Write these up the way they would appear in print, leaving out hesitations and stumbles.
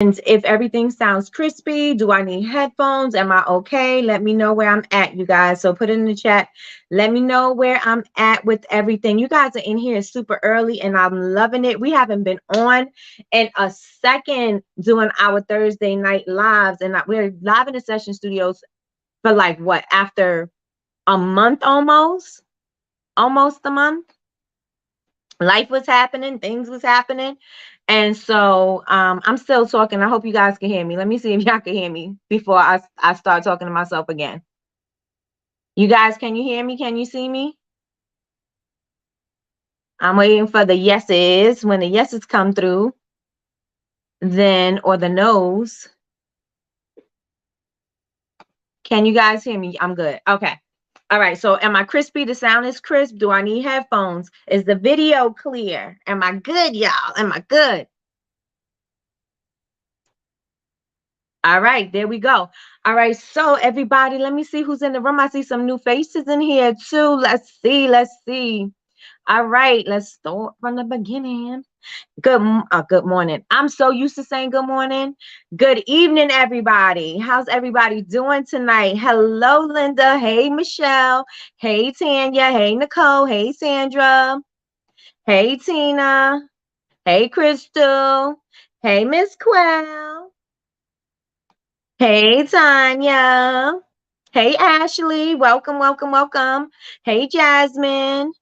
And if everything sounds crispy, do I need headphones? Am I okay? Let me know where I'm at, you guys. So put it in the chat. Let me know where I'm at with everything. You guys are in here super early and I'm loving it. We haven't been on in a second doing our Thursday night lives. And we're live in the session studios for like what, after a month almost a month. Life was happening, things was happening. And so I'm still talking. I hope you guys can hear me. Let me see if y'all can hear me before I start talking to myself again. You guys, can you hear me? Can you see me? I'm waiting for the yeses. When the yeses come through, then, or the no's. Can you guys hear me? I'm good. Okay. All right. So am I crispy? The sound is crisp. Do I need headphones? Is the video clear? Am I good, y'all? Am I good? All right, there we go. All right, so everybody, let me see who's in the room. I see some new faces in here too. Let's see, let's see. All right, let's start from the beginning. Good morning. I'm so used to saying good morning. Good evening, everybody. How's everybody doing tonight? Hello, Linda. Hey, Michelle. Hey, Tanya. Hey, Nicole. Hey, Sandra. Hey, Tina. Hey, Crystal. Hey, Miss Quell. Hey, Tanya. Hey, Ashley. Welcome, welcome, welcome. Hey, Jazmin.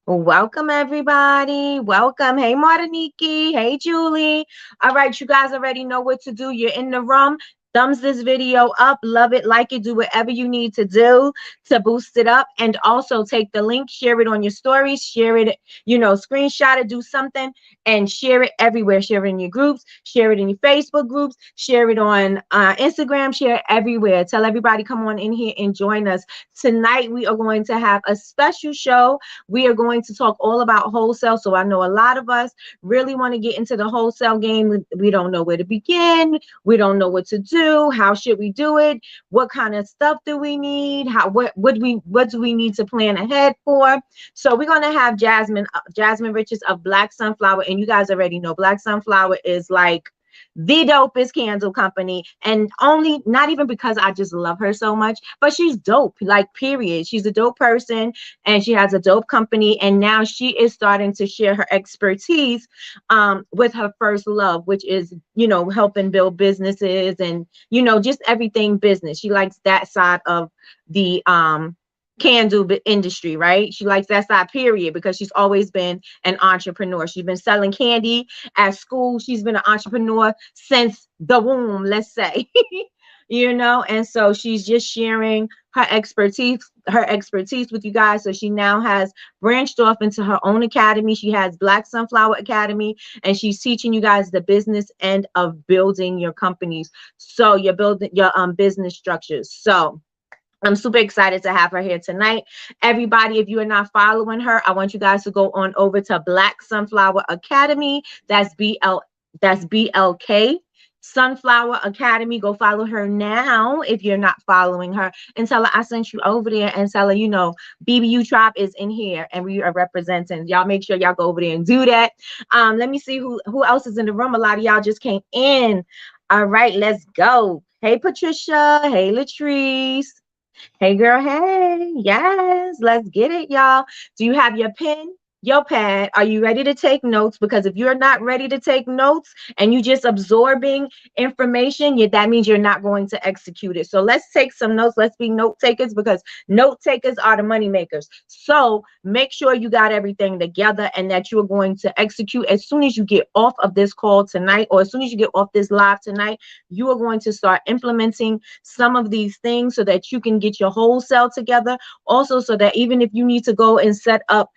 Welcome, everybody. Welcome. Hey, Martiniki. Hey, Julie. All right, you guys already know what to do. You're in the room. Thumbs this video up. Love it, like it, do whatever you need to do to boost it up. And also take the link, share it on your stories, share it, screenshot it, do something, and share it everywhere. Share it in your groups, share it in your Facebook groups, share it on Instagram, share it everywhere. Tell everybody, come on in here and join us. Tonight, we are going to have a special show. We are going to talk all about wholesale. So I know a lot of us really want to get into the wholesale game. We don't know where to begin. We don't know what to do. How should we do it? What kind of stuff do we need? What do we need to plan ahead for? So we're going to have Jazmin Riches of Black Sunflower. And you guys already know Black Sunflower is like the dopest candle company, and only not even because I just love her so much, but she's dope, like period. She's a dope person and she has a dope company, and now she is starting to share her expertise with her first love, which is helping build businesses and just everything business. She likes that side of the candle industry, right? She likes that side, period, because she's always been an entrepreneur. She's been selling candy at school. She's been an entrepreneur since the womb, let's say. And so she's just sharing her expertise with you guys. So she now has branched off into her own academy. She has Black Sunflower Academy, and she's teaching you guys the business end of building your companies. So you're building your business structures. So I'm super excited to have her here tonight. Everybody, if you are not following her, I want you guys to go on over to Black Sunflower Academy. That's BLK Sunflower Academy. Go follow her now if you're not following her, and tell her I sent you over there, and tell her, BBU Tribe is in here and we are representing. Y'all make sure y'all go over there and do that. Let me see who else is in the room. A lot of y'all just came in. All right, let's go. Hey, Patricia. Hey, Latrice. Hey, girl. Hey, yes, let's get it, y'all. Do you have your pen, your pad? Are you ready to take notes? Because if you're not ready to take notes and you just absorbing information, that means you're not going to execute it. So let's take some notes. Let's be note takers, because note takers are the money makers. So make sure you got everything together and that you're going to execute as soon as you get off of this call tonight, or as soon as you get off this live tonight. You are going to start implementing some of these things so that you can get your wholesale together. Also, so that even if you need to go and set up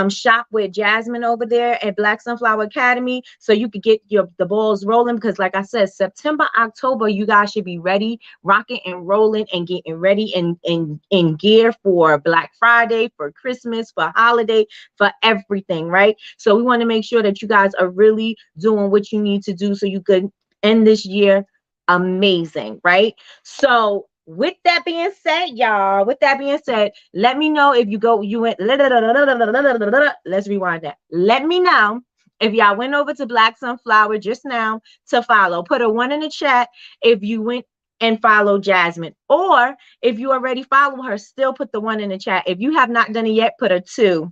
shop with Jazmin over there at Black Sunflower Academy, so you could get the balls rolling, because like I said, September, October, you guys should be ready, rocking and rolling and getting ready and in gear for Black Friday, for Christmas, for holiday, for everything, right? So we want to make sure that you guys are really doing what you need to do so you could end this year amazing, right? So with that being said, y'all, let me know if you went, let's rewind that. Let me know If y'all went over to Black Sunflower just now to follow, put a 1 in the chat if you went and follow Jazmin. Or if you already follow her, still put the 1 in the chat. If you have not done it yet, put a 2.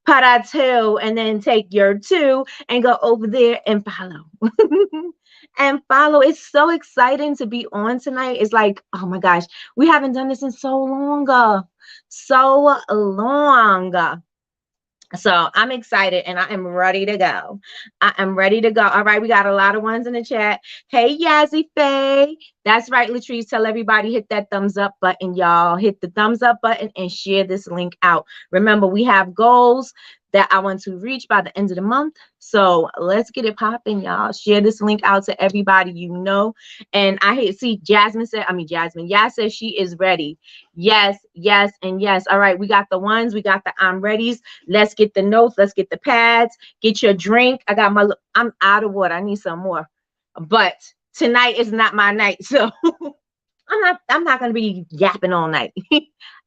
Put a 2 and then take your 2 and go over there and follow. And follow. It's so exciting to be on tonight. It's like, oh my gosh, we haven't done this in so long. So long. So I'm excited and I am ready to go. I am ready to go. All right, we got a lot of ones in the chat. Hey, Yazzie Faye. That's right, Latrice. Tell everybody hit that thumbs up button, y'all. Hit the thumbs up button and share this link out. Remember, we have goals that I want to reach by the end of the month. So let's get it popping, y'all. Share this link out to everybody you know. And see Jazmin said, yeah, says she is ready. Yes, yes, and yes. All right, we got the ones, we got the I'm readies. Let's get the notes, let's get the pads, get your drink. I'm out of water. I need some more. But tonight is not my night. So I'm not gonna be yapping all night.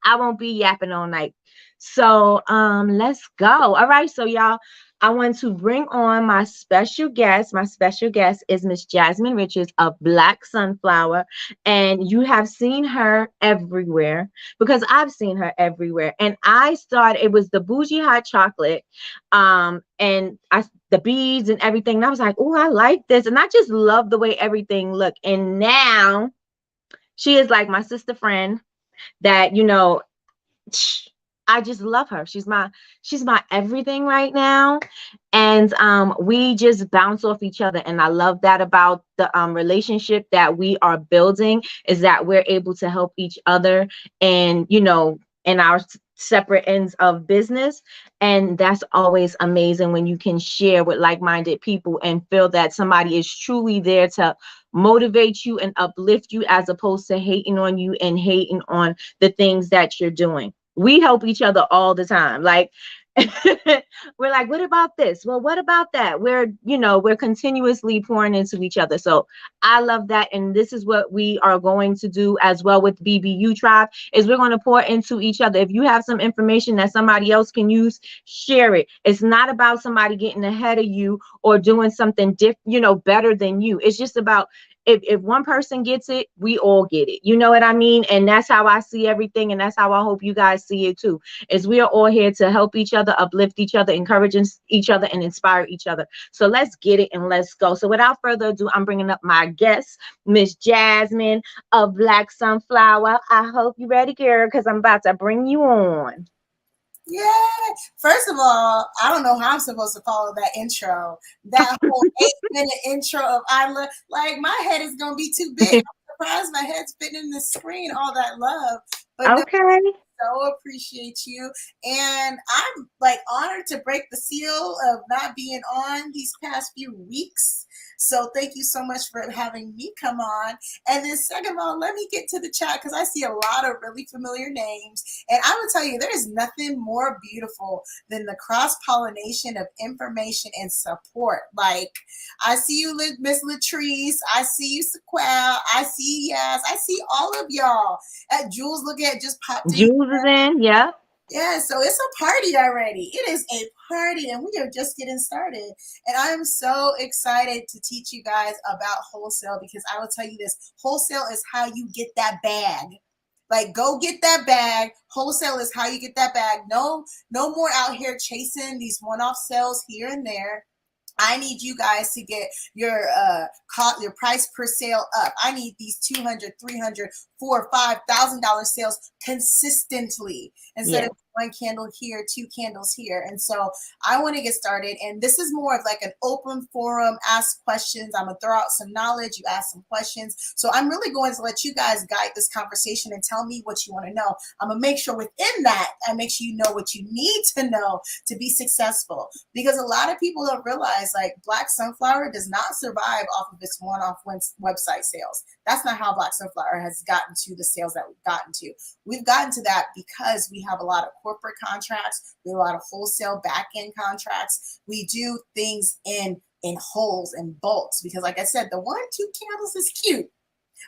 I won't be yapping all night. So let's go. All right, so y'all, I want to bring on my special guest. My special guest is Miss Jazmin Richards of Black Sunflower, and you have seen her everywhere because I've seen her everywhere. And it was the bougie hot chocolate, and the beads and everything. And I was like, oh, I like this, and I just love the way everything looked. And now she is like my sister friend that, I just love her. She's my everything right now. And we just bounce off each other. And I love that about the relationship that we are building, is that we're able to help each other and, in our separate ends of business. And that's always amazing when you can share with like-minded people and feel that somebody is truly there to motivate you and uplift you, as opposed to hating on you and hating on the things that you're doing. We help each other all the time. Like, we're like, what about this? Well, what about that? We're continuously pouring into each other. So I love that. And this is what we are going to do as well with BBU Tribe, is we're going to pour into each other. If you have some information that somebody else can use, share it. It's not about somebody getting ahead of you or doing something better than you. It's just about, if one person gets it, we all get it. You know what I mean? And that's how I see everything. And that's how I hope you guys see it too, is we are all here to help each other, uplift each other, encourage each other, and inspire each other. So let's get it and let's go. So without further ado, I'm bringing up my guest, Miss Jazmin of Black Sunflower. I hope you're ready, girl, because I'm about to bring you on. Yeah. First of all, I don't know how I'm supposed to follow that intro. That whole 8-minute intro of like my head is gonna be too big. I'm surprised my head's fitting in the screen. All that love, but okay. No, so appreciate you, and I'm like honored to break the seal of not being on these past few weeks. So thank you so much for having me come on. And then second of all, let me get to the chat because I see a lot of really familiar names. And I will tell you, there is nothing more beautiful than the cross-pollination of information and support. Like, I see you, Miss Latrice. I see you, Sequel. I see Yas. I see all of y'all. Jules, look at, just popped in. Jules is in, yeah. Yeah, so it's a party already. It is a party, and we are just getting started. And I am so excited to teach you guys about wholesale, because I will tell you this: wholesale is how you get that bag. Like, go get that bag. Wholesale is how you get that bag. No more out here chasing these one-off sales here and there. I need you guys to get your price per sale up. I need these $200, $300, $4,000, $5,000 sales consistently, instead of one candle here, 2 candles here. And so I want to get started. And this is more of like an open forum, ask questions. I'm going to throw out some knowledge. You ask some questions. So I'm really going to let you guys guide this conversation and tell me what you want to know. I'm going to make sure within that, I make sure you know what you need to know to be successful. Because a lot of people don't realize, like, Black Sunflower does not survive off of its one-off website sales. That's not how Black Sunflower has gotten to the sales that we've gotten to. We've gotten to that because we have a lot of corporate contracts. We have a lot of wholesale back-end contracts. We do things in wholes and bulks, because like I said, the 1-2 candles is cute.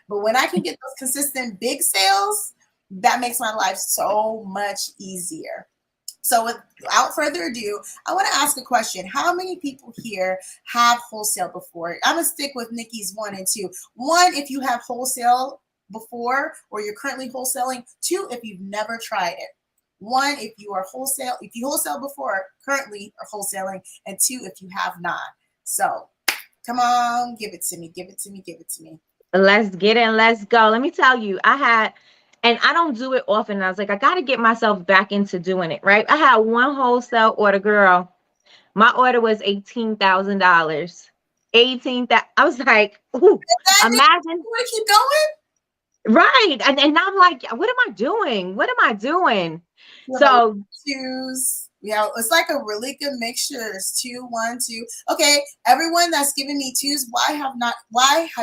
But when I can get those consistent big sales, that makes my life so much easier. So without further ado, I want to ask a question. How many people here have wholesale before? I'm going to stick with Nikki's 1 and 2. 1, if you have wholesale before or you're currently wholesaling. 2, if you've never tried it. 1, if you wholesale before, currently are wholesaling, and 2, if you have not. So come on, give it to me, give it to me, give it to me. Let's get in. Let's go. Let me tell you, and I don't do it often. I was like, I got to get myself back into doing it, right? I had one wholesale order, girl. My order was $18,000. 18,000. I was like, ooh, Is that Nikki? imagine. You want to keep going? Right. And I'm like, what am I doing? What am I doing? You have a So, twos. Yeah, it's like a really good mixture. It's 2, 1, 2. Okay, everyone that's giving me twos, why have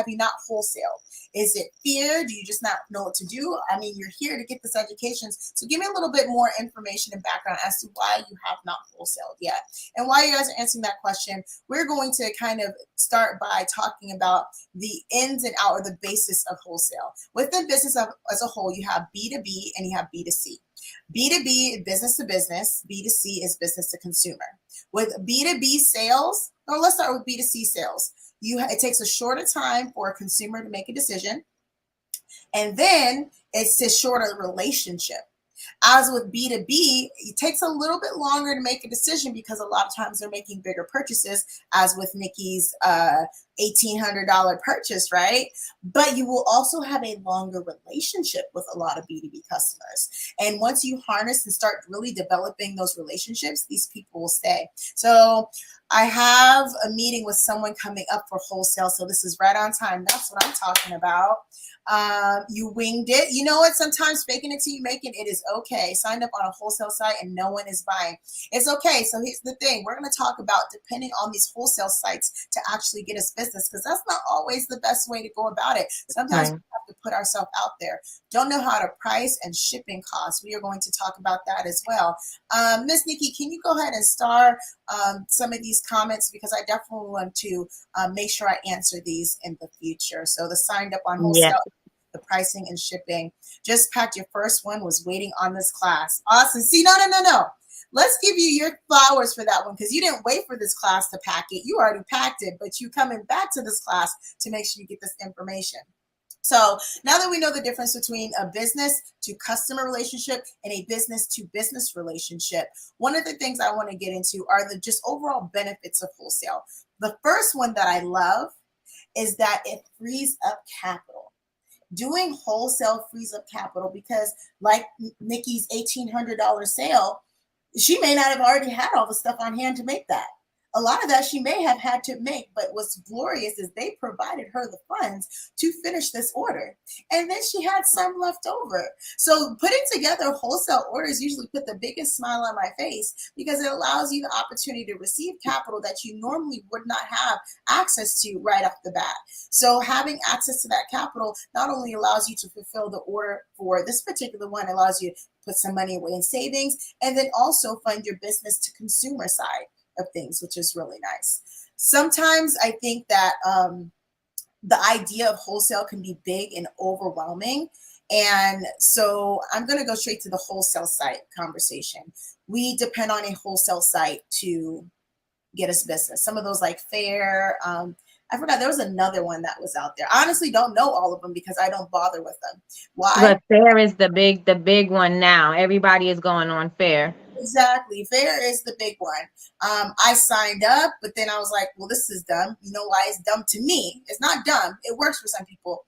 you not wholesaled? Is it fear? Do you just not know what to do? I mean, you're here to get this education. So give me a little bit more information and background as to why you have not wholesaled yet. And while you guys are answering that question, we're going to kind of start by talking about the ins and out or the basis of wholesale. Within business as a whole, you have B2B and you have B2C. B2B, business to business. B2C is business to consumer. With B2B sales, or let's start with B2C sales. It takes a shorter time for a consumer to make a decision, and then it's a shorter relationship. As with B2B, it takes a little bit longer to make a decision because a lot of times they're making bigger purchases, as with Nikki's $1,800 purchase, right? But you will also have a longer relationship with a lot of B2B customers. And once you harness and start really developing those relationships, these people will stay. So I have a meeting with someone coming up for wholesale. So this is right on time. That's what I'm talking about. You winged it. You know what? Sometimes faking it till you make it, it is okay. Signed up on a wholesale site and no one is buying. It's okay. So here's the thing. We're going to talk about depending on these wholesale sites to actually get us business, because that's not always the best way to go about it. Sometimes we have to put ourselves out there. Don't know how to price and shipping costs. We are going to talk about that as well. Miss Nikki, can you go ahead and star some of these comments, because I definitely want to make sure I answer these in the future. So the signed up on wholesale, the pricing and shipping. Just packed your first one, was waiting on this class. Awesome. See, no. Let's give you your flowers for that one, because you didn't wait for this class to pack it. You already packed it, but you coming back to this class to make sure you get this information. So now that we know the difference between a business to customer relationship and a business to business relationship, one of the things I want to get into are the just overall benefits of wholesale. The first one that I love is that it frees up capital. Doing wholesale frees up capital because, like Nikki's $1,800 sale, she may not have already had all the stuff on hand to make that. A lot of that she may have had to make, but what's glorious is they provided her the funds to finish this order. And then she had some left over. So putting together wholesale orders usually put the biggest smile on my face, because it allows you the opportunity to receive capital that you normally would not have access to right off the bat. So having access to that capital not only allows you to fulfill the order for this particular one, allows you to put some money away in savings, and then also fund your business to consumer side of things, which is really nice. Sometimes I think that the idea of wholesale can be big and overwhelming. And so I'm going to go straight to the wholesale site conversation. We depend on a wholesale site to get us business. Some of those like Fair, I forgot there was another one that was out there. I honestly don't know all of them because I don't bother with them. Why? But Fair is the big one now. Everybody is going on Fair. Exactly. Fair is the big one. I signed up, but then I was like, well, this is dumb. You know why it's dumb to me? It's not dumb. It works for some people.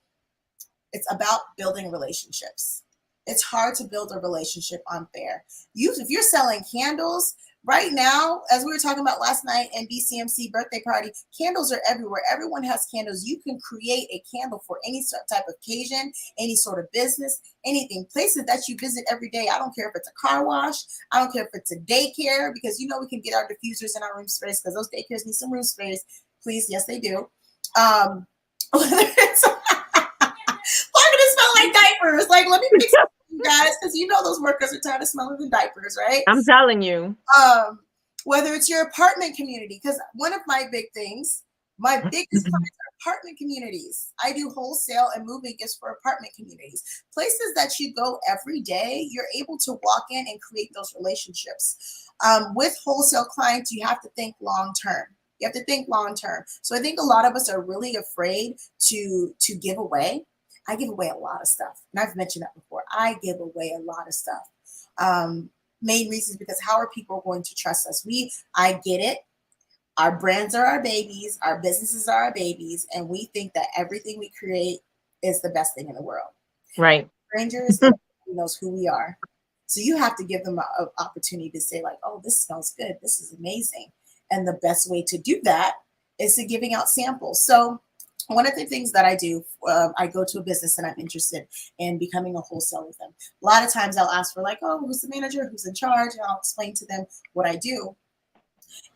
It's about building relationships. It's hard to build a relationship on Fair. If you're selling candles, right now, as we were talking about last night in BCMC birthday party, candles are everywhere. Everyone has candles. You can create a candle for any type of occasion, any sort of business, anything. Places that you visit every day. I don't care if it's a car wash. I don't care if it's a daycare, because you know we can get our diffusers in our room space, because those daycares need some room space. Please, yes, they do. Whether it's why did it smell like diapers? Like, let me fix it, you guys, because you know those workers are tired of smelling the diapers, right? I'm telling you. Whether it's your apartment community, because one of my big things, my biggest clients are Apartment communities. I do wholesale and moving gifts for apartment communities. Places that you go every day, you're able to walk in and create those relationships. With wholesale clients, you have to think long term. You have to think long term. So I think a lot of us are really afraid to give away. I give away a lot of stuff, and I've mentioned that before. I give away a lot of stuff. Main reasons because how are people going to trust us? I get it. Our brands are our babies, our businesses are our babies, and we think that everything we create is the best thing in the world. Right. Strangers, nobody knows who we are. So you have to give them an opportunity to say, like, oh, this smells good. This is amazing. And the best way to do that is to giving out samples. So one of the things that I do, I go to a business and I'm interested in becoming a wholesaler with them. A lot of times I'll ask for like, oh, who's the manager? Who's in charge? And I'll explain to them what I do.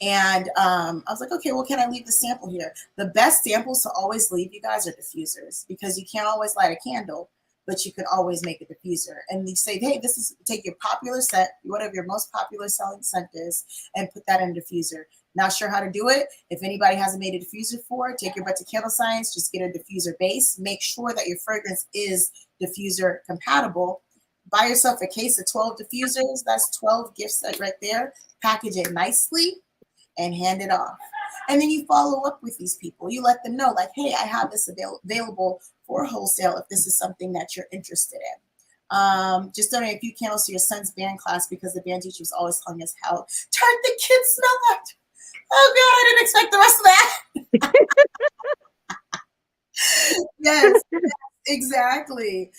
And I was like, okay, well, can I leave the sample here? The best samples to always leave, you guys, are diffusers, because you can't always light a candle, but you can always make a diffuser. And you say, hey, take your popular scent, whatever your most popular selling scent is, and put that in a diffuser. Not sure how to do it? If anybody hasn't made a diffuser for it, take your butt to Candle Science, just get a diffuser base. Make sure that your fragrance is diffuser compatible. Buy yourself a case of 12 diffusers. That's 12 gifts right there. Package it nicely and hand it off. And then you follow up with these people. You let them know, like, hey, I have this available for wholesale if this is something that you're interested in. Just donate a few candles to your son's band class, because the band teacher was always telling us how tart the kids smelled. Oh, God, I didn't expect the rest of that. Yes, exactly.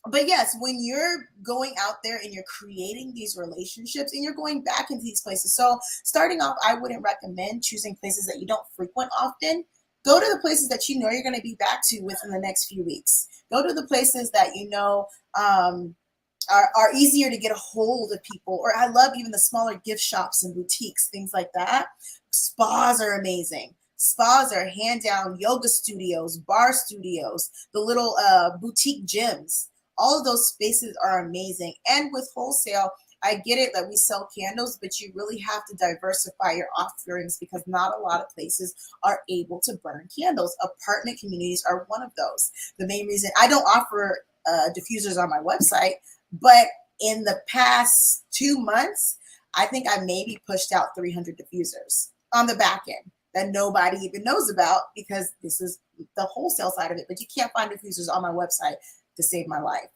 But yes, when you're going out there and you're creating these relationships and you're going back into these places. So starting off, I wouldn't recommend choosing places that you don't frequent often. Go to the places that you know you're going to be back to within the next few weeks. Go to the places that you know are easier to get a hold of people. Or I love even the smaller gift shops and boutiques, things like that. Spas are amazing. Spas are hand down yoga studios, bar studios, the little boutique gyms. All of those spaces are amazing. And with wholesale, I get it that we sell candles, but you really have to diversify your offerings, because not a lot of places are able to burn candles. Apartment communities are one of those. The main reason I don't offer diffusers on my website, but in the past 2 months, I think I maybe pushed out 300 diffusers on the back end that nobody even knows about, because this is the wholesale side of it. But you can't find diffusers on my website to save my life.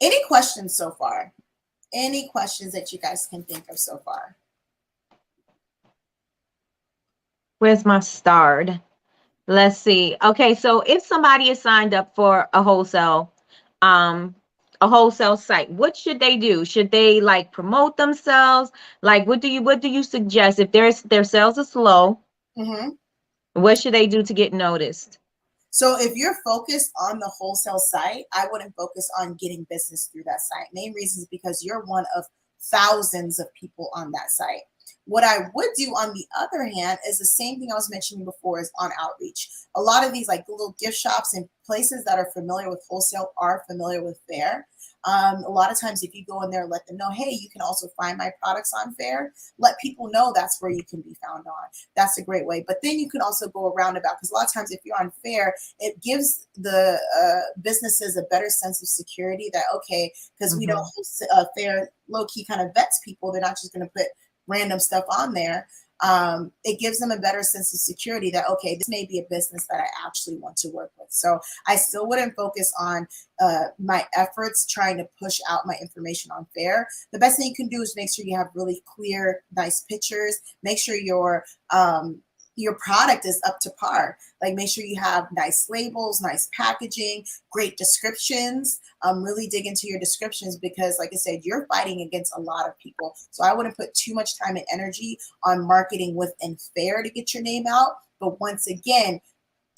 Any questions so far? Any questions that you guys can think of so far? Where's my starred? Let's see. Okay, so if somebody is signed up for um, a wholesale site, what should they do? Should they like promote themselves? Like, what do you suggest if their sales are slow? Mm-hmm. What should they do to get noticed? So if you're focused on the wholesale site, I wouldn't focus on getting business through that site. Main reason is because you're one of thousands of people on that site. What I would do on the other hand is the same thing I was mentioning before, is on outreach. A lot of these like little gift shops and places that are familiar with wholesale are familiar with Fair. A lot of times if you go in there and let them know, hey, you can also find my products on Fair, let people know that's where you can be found on. That's a great way. But then you can also go around about, because a lot of times if you're on Fair, it gives the businesses a better sense of security that, okay, because we don't Fair low-key kind of vets people. They're not just going to put random stuff on there. It gives them a better sense of security that, okay, this may be a business that I actually want to work with. So I still wouldn't focus on my efforts trying to push out my information on Fair. The best thing you can do is make sure you have really clear, nice pictures. Make sure your product is up to par. Like, make sure you have nice labels, nice packaging, great descriptions. Really dig into your descriptions, because like I said, you're fighting against a lot of people. So I wouldn't put too much time and energy on marketing within Fair to get your name out. But once again,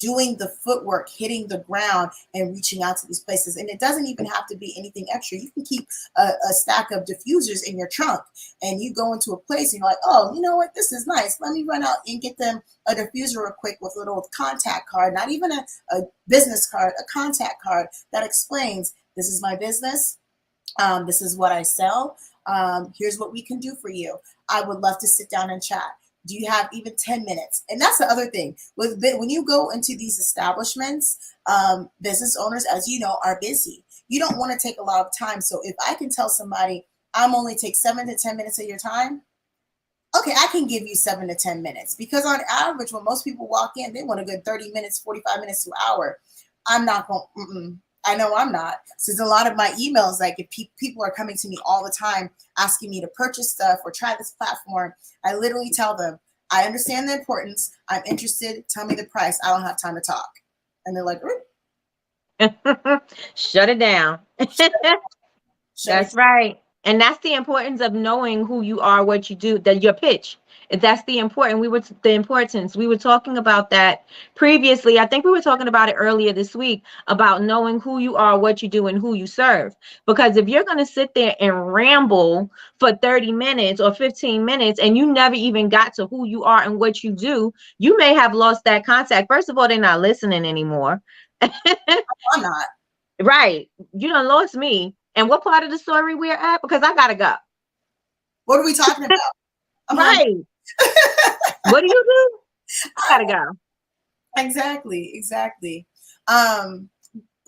doing the footwork, hitting the ground and reaching out to these places. And it doesn't even have to be anything extra. You can keep a stack of diffusers in your trunk, and you go into a place and you're like, oh, you know what? This is nice. Let me run out and get them a diffuser real quick with a little contact card, not even a business card, a contact card that explains, this is my business. This is what I sell. Here's what we can do for you. I would love to sit down and chat. Do you have even 10 minutes? And that's the other thing. When you go into these establishments, business owners, as you know, are busy. You don't want to take a lot of time. So if I can tell somebody, I'm only take 7 to 10 minutes of your time, okay, I can give you 7 to 10 minutes. Because on average, when most people walk in, they want a good 30 minutes, 45 minutes to an hour. I'm not going, I know I'm not. Since a lot of my emails, like if people are coming to me all the time asking me to purchase stuff or try this platform, I literally tell them, I understand the importance. I'm interested. Tell me the price. I don't have time to talk. And they're like, shut it down. shut it. That's right. And that's the importance of knowing who you are, what you do, that your pitch. That's the important. The importance. We were talking about that previously. I think we were talking about it earlier this week about knowing who you are, what you do, and who you serve. Because if you're going to sit there and ramble for 30 minutes or 15 minutes and you never even got to who you are and what you do, you may have lost that contact. First of all, they're not listening anymore. I'm not. Right. You done lost me. And what part of the story we're at? Because I gotta go. What are we talking about? Right. What do you do? I gotta go. Exactly.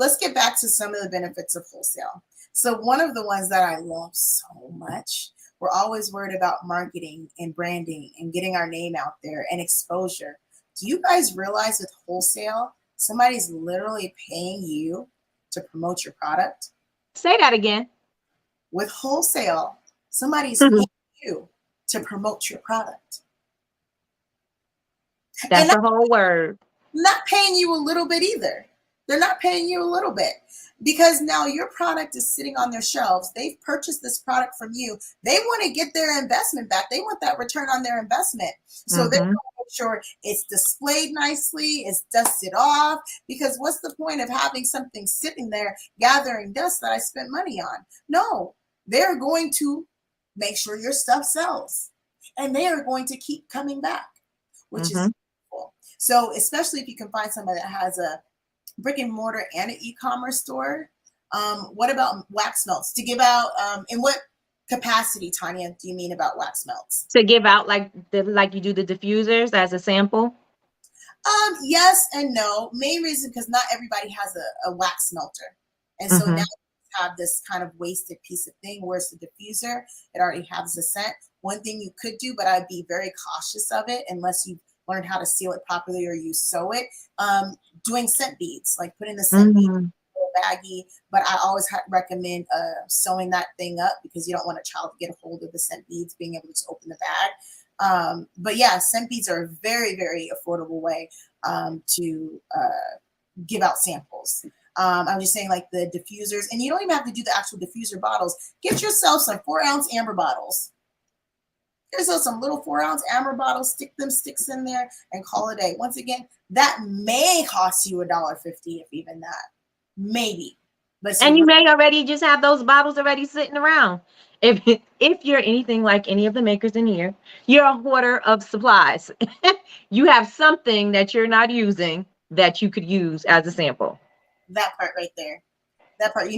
Let's get back to some of the benefits of wholesale. So one of the ones that I love so much, we're always worried about marketing and branding and getting our name out there and exposure. Do you guys realize with wholesale, somebody's literally paying you to promote your product? Say that again. With wholesale, somebody's paying you to promote your product. That's And the whole word. not paying you a little bit either. They're not paying you a little bit because now your product is sitting on their shelves. They've purchased this product from you. They want to get their investment back. They want that return on their investment. So they're going to make sure it's displayed nicely, it's dusted off, because what's the point of having something sitting there gathering dust that I spent money on? No, they're going to make sure your stuff sells and they are going to keep coming back, which is cool. So especially if you can find somebody that has a brick and mortar and an e-commerce store. What about wax melts to give out? In what capacity, Tanya, do you mean about wax melts? To give out like you do the diffusers as a sample? Yes and no. Main reason because not everybody has a wax melter. And so now you have this kind of wasted piece of thing where it's the diffuser. It already has the scent. One thing you could do, but I'd be very cautious of it unless you learn how to seal it properly or you sew it. Doing scent beads, like putting the scent beads in a baggie, but I always recommend sewing that thing up because you don't want a child to get a hold of the scent beads, being able to open the bag. But yeah, scent beads are a very, very affordable way to give out samples. I'm just saying like the diffusers, and you don't even have to do the actual diffuser bottles. Get yourself some 4-ounce amber bottles. There's some little 4-ounce amber bottles, stick them sticks in there and call it a day. Once again, that may cost you $1.50, if even that. Maybe. But and you may already just have those bottles already sitting around. If you're anything like any of the makers in here, you're a hoarder of supplies. You have something that you're not using that you could use as a sample. That part right there. That part.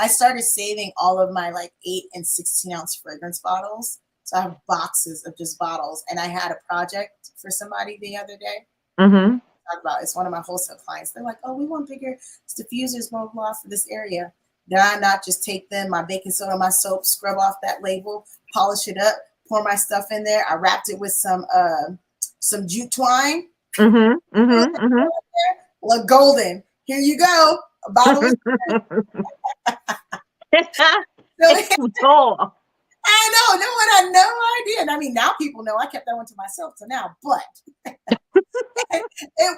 I started saving all of my like 8 and 16-ounce fragrance bottles. So I have boxes of just bottles. And I had a project for somebody the other day. Talk about it's one of my wholesale clients. They're like, oh, we want bigger diffusers, blah, blah, for this area. Then I not just take them, my baking soda, my soap, scrub off that label, polish it up, pour my stuff in there. I wrapped it with some jute twine. Look golden. Here you go. A bottle of it's too tall. I know. No one had no idea. And I mean, now people know. I kept that one to myself till now, but it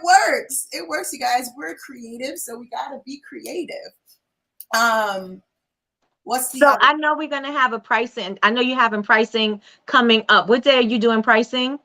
works. It works, you guys. We're creative, so we got to be creative. What's the other? I know we're going to have a pricing. I know you're having pricing coming up. What day are you doing pricing?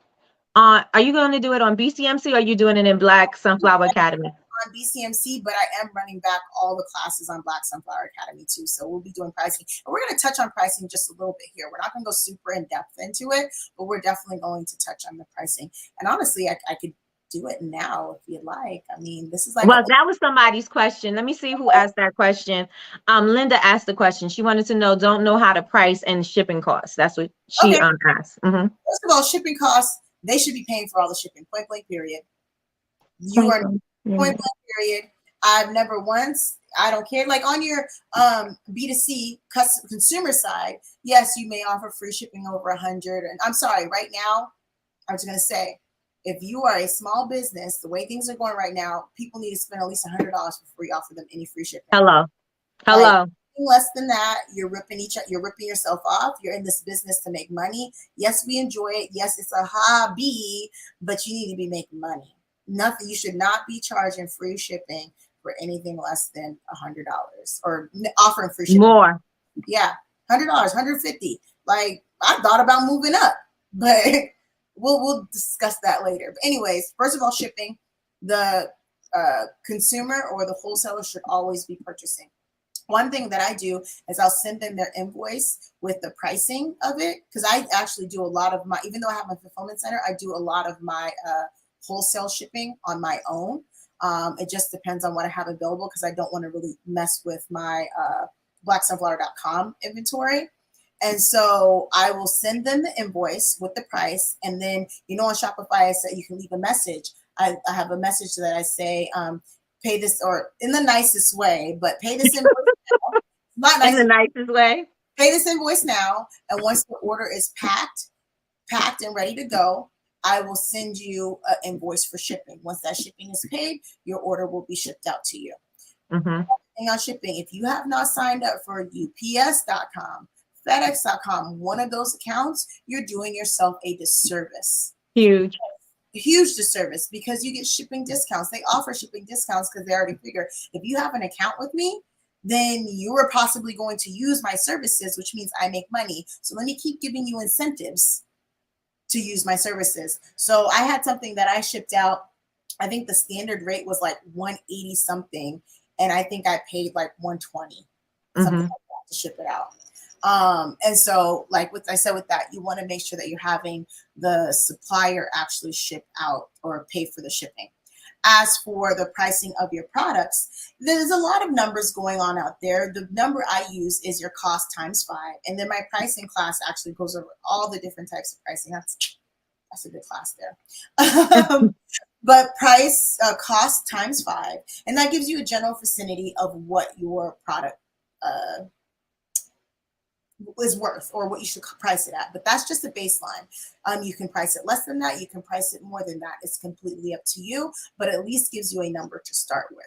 Are you going to do it on BCMC or are you doing it in Black Sunflower Academy? On BCMC, but I am running back all the classes on Black Sunflower Academy too. So we'll be doing pricing. And we're going to touch on pricing just a little bit here. We're not going to go super in depth into it, but we're definitely going to touch on the pricing. And honestly, I could do it now if you'd like. I mean, this is like that was somebody's question. Let me see who asked that question. Linda asked the question. She wanted to don't know how to price and shipping costs. That's what she asked. First of all, shipping costs They should be paying for all the shipping. Point blank, period. You Point are blank. point Yeah. blank, period. I've never once, I don't care. Like on your B2C consumer side, yes, you may offer free shipping over 100. And I'm sorry, right now, I was going to say, if you are a small business, the way things are going right now, people need to spend at least $100 before you offer them any free shipping. Hello. Like Hello. less than that, you're ripping yourself off. You're in this business to make money. Yes, we enjoy it. Yes, it's a hobby, but you need to be making money. Nothing. You should not be charging free shipping for anything less than $100 or offering free shipping. More. Yeah, $100, 150. Like I thought about moving up, but we'll discuss that later. But anyways, first of all, shipping. The consumer or the wholesaler should always be purchasing. One thing that I do is I'll send them their invoice with the pricing of it, because I actually do a lot of my, even though I have my fulfillment center, I do a lot of my wholesale shipping on my own. It just depends on what I have available, because I don't want to really mess with my blacksunflower.com inventory. And so I will send them the invoice with the price. And then, on Shopify, I said you can leave a message. I have a message that I say, pay this, or in the nicest way, but pay this invoice now. Not nice. In the nicest way. Pay this invoice now. And once the order is packed and ready to go, I will send you an invoice for shipping. Once that shipping is paid, your order will be shipped out to you. Mm-hmm. On shipping, if you have not signed up for UPS.com, FedEx.com, one of those accounts, you're doing yourself a disservice. Huge disservice, because you get shipping discounts. They offer shipping discounts because they already figure if you have an account with me, then you are possibly going to use my services, which means I make money. So let me keep giving you incentives to use my services. So I had something that I shipped out. I think the standard rate was like 180 something. And I think I paid like 120, something like that, to ship it out. And so, like what I said with that, you want to make sure that you're having the supplier actually ship out or pay for the shipping. As for the pricing of your products, there's a lot of numbers going on out there. The number I use is your cost times 5. And then my pricing class actually goes over all the different types of pricing. That's a good class there. But cost times 5. And that gives you a general vicinity of what your product is worth, or what you should price it at. But that's just a baseline. You can price it less than that. You can price it more than that. It's completely up to you, but at least gives you a number to start with.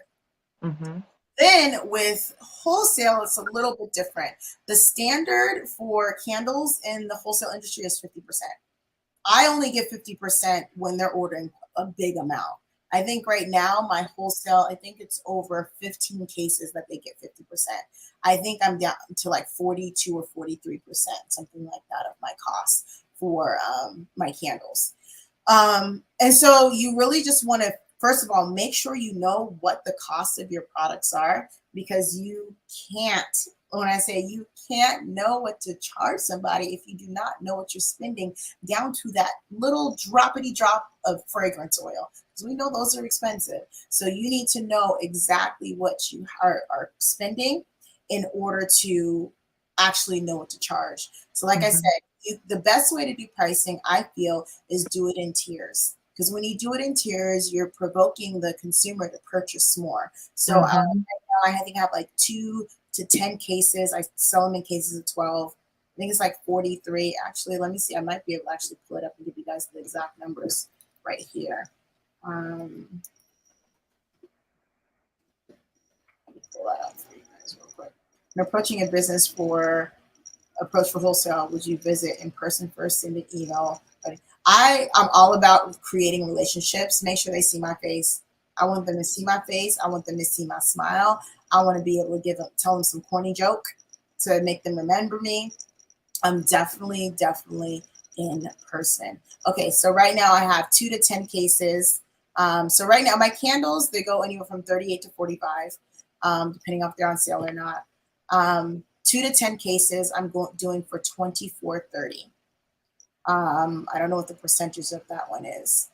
Then with wholesale, it's a little bit different. The standard for candles in the wholesale industry is 50%. I only get 50% when they're ordering a big amount. I think right now my wholesale, I think it's over 15 cases that they get 50%. I think I'm down to like 42 or 43%, something like that, of my costs for my candles. And so you really just want to, first of all, make sure you know what the cost of your products are, because you can't, when I say you can't know what to charge somebody if you do not know what you're spending, down to that little droppity drop of fragrance oil, because we know those are expensive. So you need to know exactly what you are spending in order to actually know what to charge. So like I said, the best way to do pricing, I feel, is do it in tiers. Because when you do it in tiers, you're provoking the consumer to purchase more. So right now, I think I have like 2 to 10 cases. I sell them in cases of 12. I think it's like 43. Actually, let me see. I might be able to actually pull it up and give you guys the exact numbers right here. Let me pull that up for you guys real quick. When approaching a business for wholesale, would you visit in person first, send an email? I'm all about creating relationships. Make sure they see my face. I want them to see my face. I want them to see my smile. I want to be able to tell them some corny joke to make them remember me. I'm definitely in person. Okay, so right now I have 2 to 10 cases. So right now my candles, they go anywhere from 38 to 45, depending on if they're on sale or not. 2 to 10 cases I'm doing for $24.30. I don't know what the percentage of that one is.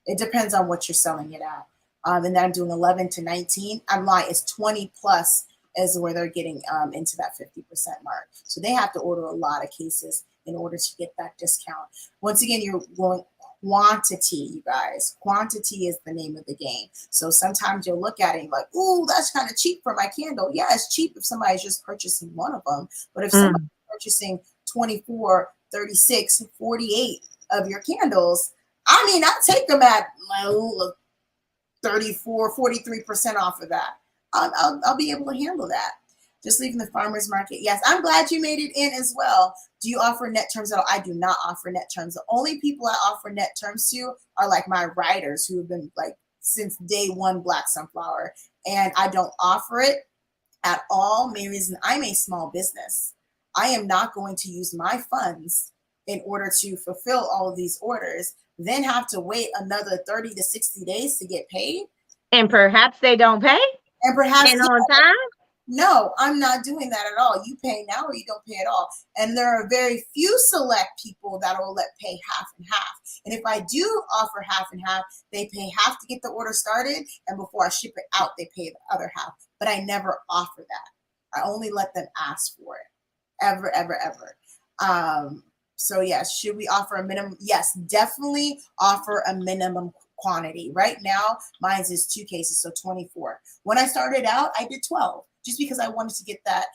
It depends on what you're selling it at. And then I'm doing 11 to 19. I'm lying, it's 20 plus is where they're getting into that 50% mark. So they have to order a lot of cases in order to get that discount. Once again, you're going quantity, you guys. Quantity is the name of the game. So sometimes you'll look at it and like, ooh, that's kind of cheap for my candle. Yeah, it's cheap if somebody's just purchasing one of them. But if somebody's Mm. purchasing 24, 36, 48 of your candles, I mean, I'll take them at like 34, 43% off of that. I'll be able to handle that. Just leaving the farmer's market. Yes, I'm glad you made it in as well. Do you offer net terms at all? I do not offer net terms. The only people I offer net terms to are like my writers who have been like since day one Black Sunflower. And I don't offer it at all. Main reason, I'm a small business. I am not going to use my funds in order to fulfill all of these orders, then have to wait another 30 to 60 days to get paid. And perhaps they don't pay And perhaps, and yeah, on time. no, I'm not doing that at all. You pay now or you don't pay at all. And there are very few select people that will let pay half and half. And if I do offer half and half, they pay half to get the order started. And before I ship it out, they pay the other half. But I never offer that. I only let them ask for it. Ever, ever, ever. So yes, should we offer a minimum? Yes, definitely offer a minimum quantity. Right now, mine's is 2 cases, so 24. When I started out, I did 12 just because I wanted to get that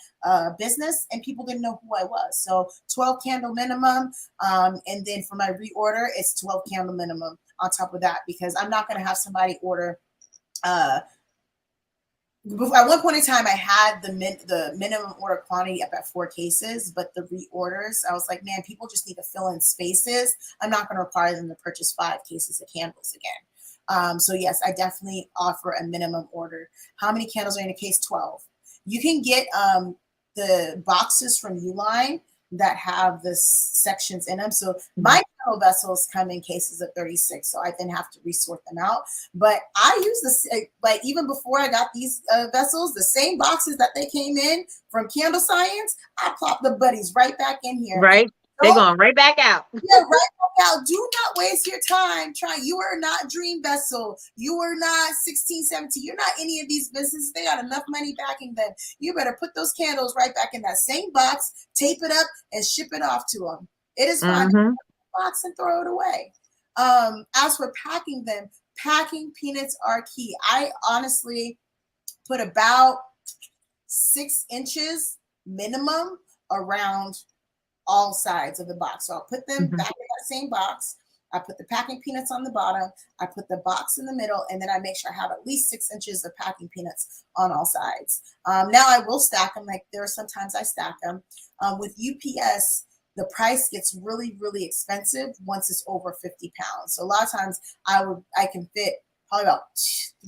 business and people didn't know who I was. So 12 candle minimum. And then for my reorder, it's 12 candle minimum on top of that because I'm not going to have somebody order at one point in time, I had the minimum order quantity up at 4 cases, but the reorders, I was like, man, people just need to fill in spaces. I'm not going to require them to purchase 5 cases of candles again. So yes, I definitely offer a minimum order. How many candles are in a case? 12. You can get the boxes from Uline that have the sections in them. So my candle vessels come in cases of 36, so I then have to resort them out. But I use this, like even before I got these vessels, the same boxes that they came in from Candle Science, I plop the buddies right back in here. Right. They're Don't, going right back out. yeah, right back out. Do not waste your time trying. You are not Dream Vessel. You are not 16, 17. You're not any of these businesses. They got enough money backing them. You better put those candles right back in that same box, tape it up, and ship it off to them. It is fine. Mm-hmm. Box and throw it away. As for packing them, packing peanuts are key. I honestly put about 6 inches minimum around all sides of the box. So I'll put them Mm-hmm. back in that same box. I put the packing peanuts on the bottom. I put the box in the middle, and then I make sure I have at least 6 inches of packing peanuts on all sides. Now I will stack them. Like there are sometimes I stack them. With UPS, the price gets really, really expensive once it's over 50 pounds. So a lot of times I can fit probably about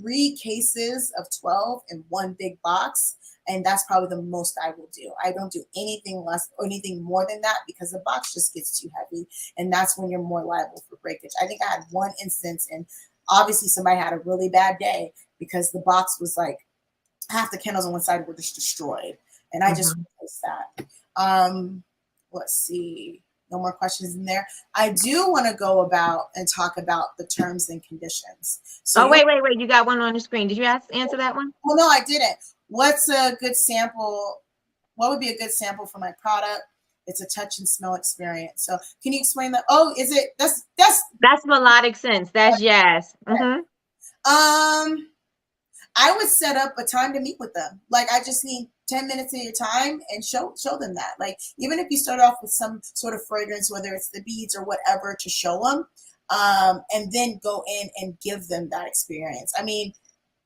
3 cases of 12 in one big box. And that's probably the most I will do. I don't do anything less or anything more than that because the box just gets too heavy. And that's when you're more liable for breakage. I think I had one instance, and obviously somebody had a really bad day because the box was like half the candles on one side were just destroyed. And I just Mm-hmm. replaced that. Let's see. No more questions in there. I do want to go about and talk about the terms and conditions. So Oh, you, wait. You got one on the screen. Did you answer that one? well, no, I didn't. What's a good sample? What would be a good sample for my product? It's a touch and smell experience. So can you explain that? Oh, is it That's melodic sense. That's jazz. Mm-hmm. um I would set up a time to meet with them. Like I just need 10 minutes of your time and show them that. Like even if you start off with some sort of fragrance, whether it's the beads or whatever, to show them, and then go in and give them that experience. I mean,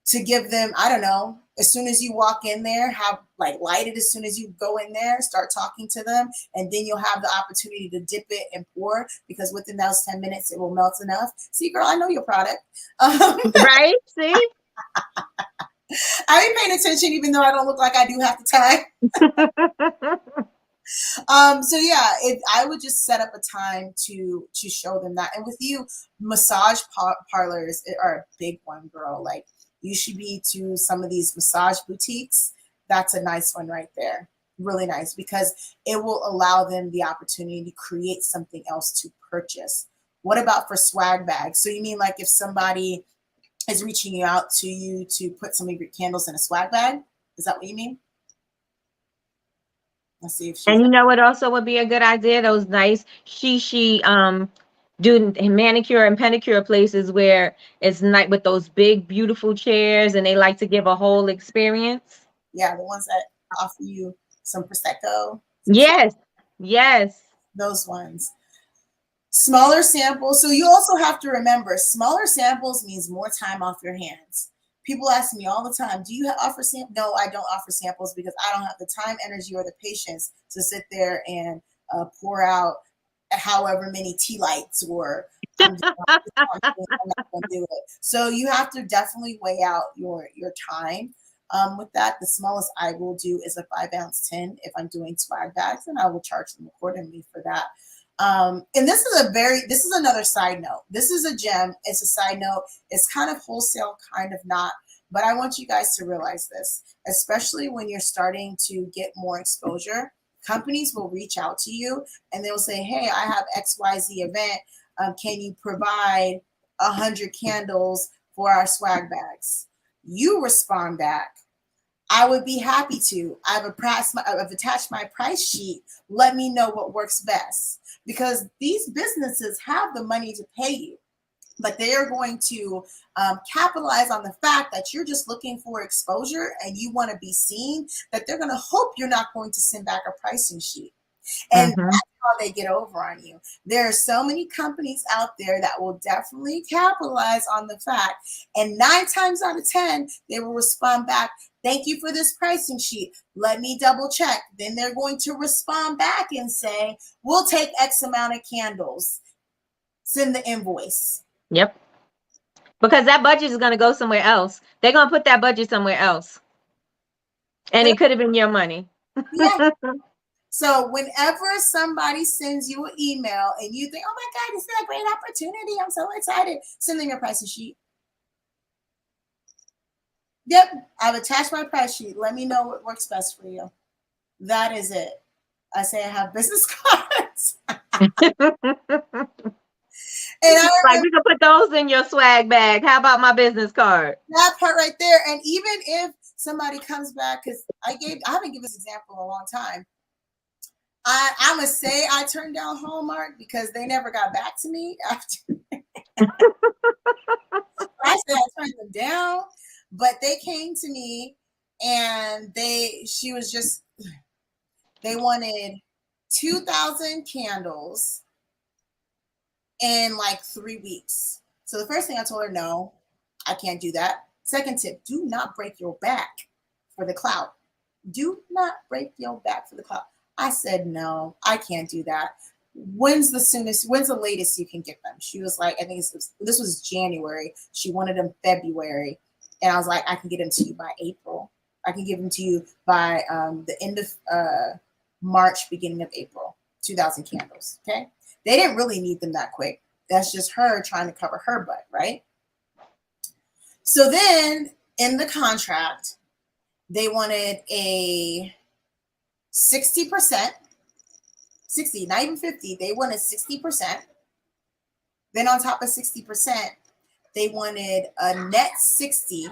to give them, I don't know, as soon as you walk in there, have like light it as soon as you go in there, start talking to them, and then you'll have the opportunity to dip it and pour because within those 10 minutes it will melt enough. See, girl, I know your product. Right? See? I be paying attention even though I don't look like I do half the time. So yeah, I would just set up a time to show them that. And with you, massage parlors are a big one, girl. Like you should be to some of these massage boutiques. That's a nice one right there. Really nice because it will allow them the opportunity to create something else to purchase. What about for swag bags? So you mean like if somebody is reaching out to you to put some of your candles in a swag bag? Is that what you mean? Let's see if she's And you know what also would be a good idea? Those nice shishi Do manicure and pedicure places where it's not with those big, beautiful chairs and they like to give a whole experience. Yeah, the ones that offer you some prosecco, some Yes, yes. those ones. Smaller samples. So you also have to remember, smaller samples means more time off your hands. People ask me all the time, do you offer samples? No, I don't offer samples because I don't have the time, energy, or the patience to sit there and pour out however many tea lights, or I'm not going to do it. So you have to definitely weigh out your time. With that, the smallest I will do is a 5 ounce tin if I'm doing swag bags, and I will charge them accordingly for that. And this is another side note. This is a gem. It's a side note. It's kind of wholesale, kind of not. But I want you guys to realize this, especially when you're starting to get more exposure. Companies will reach out to you and they'll say, "Hey, I have XYZ event. Can you provide 100 candles for our swag bags?" You respond back, "I would be happy to. I've attached my price sheet. Let me know what works best." Because these businesses have the money to pay you, but they are going to capitalize on the fact that you're just looking for exposure and you want to be seen, that they're going to hope you're not going to send back a pricing sheet. And Hmm. that's how they get over on you. There are so many companies out there that will definitely capitalize on the fact, and 9 times out of 10, they will respond back, "Thank you for this pricing sheet. Let me double check." Then they're going to respond back and say, "We'll take X amount of candles. Send the invoice." Yep. Because that budget is going to go somewhere else. They're going to put that budget somewhere else. And it could have been your money. Yeah. So whenever somebody sends you an email and you think, "Oh my God, this is a great opportunity. I'm so excited," send them your pricing sheet. "Yep, I've attached my price sheet. Let me know what works best for you." That is it. I say I have business cards. And I Like, remember we can put those in your swag bag. How about my business card? that part right there. And even if somebody comes back, because I haven't given this example in a long time. I'm gonna say I turned down Hallmark because they never got back to me after I said I turned them down, but they came to me and they wanted 2,000 candles in like 3 weeks. So the first thing I told her, no, I can't do that. Second tip, do not break your back for the clout. Do not break your back for the clout. I said, no, I can't do that. When's the latest you can get them? She was like, I think this was January. She wanted them February. And I was like, I can get them to you by April. I can give them to you by the end of March, beginning of April, 2,000 candles. Okay. They didn't really need them that quick. That's just her trying to cover her butt, right? So then in the contract, they wanted a 60%, 60, not even 50. They wanted 60%. Then on top of 60%, they wanted a net 60,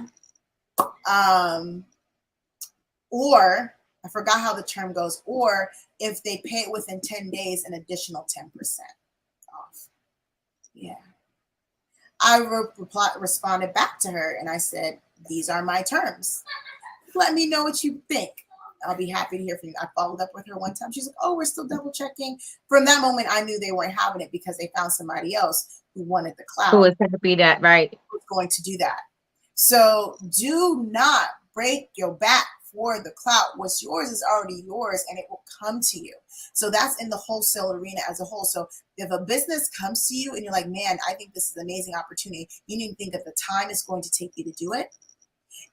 um, or I forgot how the term goes, or if they pay it within 10 days, an additional 10% off. Yeah. Responded back to her and I said, "These are my terms. Let me know what you think. I'll be happy to hear from you." I followed up with her one time. She's like, "Oh, we're still double checking." From that moment, I knew they weren't having it because they found somebody else who wanted the Who clout, is happy that, right? who was going to do that. So do not break your back for the clout. What's yours is already yours and it will come to you. So that's in the wholesale arena as a whole. So if a business comes to you and you're like, "Man, I think this is an amazing opportunity," you need to think of the time it's going to take you to do it.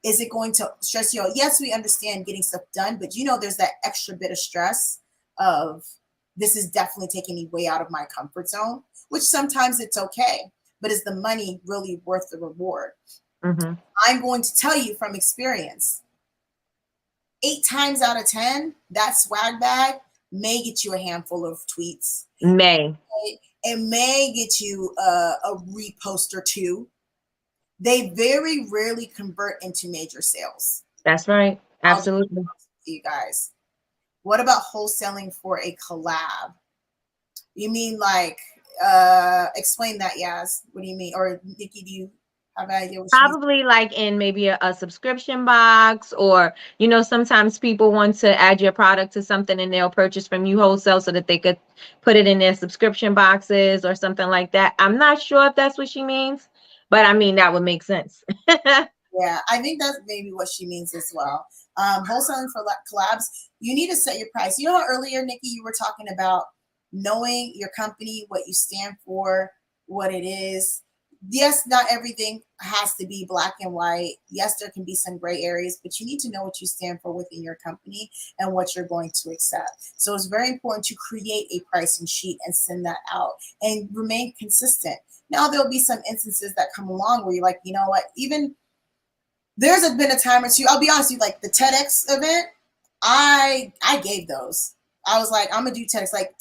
Is it going to stress you out? Yes, we understand getting stuff done, but there's that extra bit of stress of, this is definitely taking me way out of my comfort zone, which sometimes it's okay, but is the money really worth the reward? Mm-hmm. I'm going to tell you from experience, 8 times out of 10, that swag bag may get you a handful of tweets. May. It may get you a repost or two. They very rarely convert into major sales. That's right. I'll just be Absolutely. honest with you guys. What about wholesaling for a collab? You mean like Explain that, Yas. What do you mean? Or Nikki, do you have an idea what she means? Probably like in maybe a subscription box, or sometimes people want to add your product to something and they'll purchase from you wholesale so that they could put it in their subscription boxes or something like that. I'm not sure if that's what she means, but I mean that would make sense. Yeah, I think that's maybe what she means as well. Wholesaling for collabs, you need to set your price. You know how earlier, Nikki, you were talking about knowing your company, what you stand for, what it is. Yes, not everything has to be black and white. Yes, there can be some gray areas, but you need to know what you stand for within your company and what you're going to accept. So it's very important to create a pricing sheet and send that out and remain consistent. Now, there'll be some instances that come along where you're like, you know what, even there's been a time or two, I'll be honest with you, like the TEDx event, I gave those. I was like, I'm gonna do TEDx. Like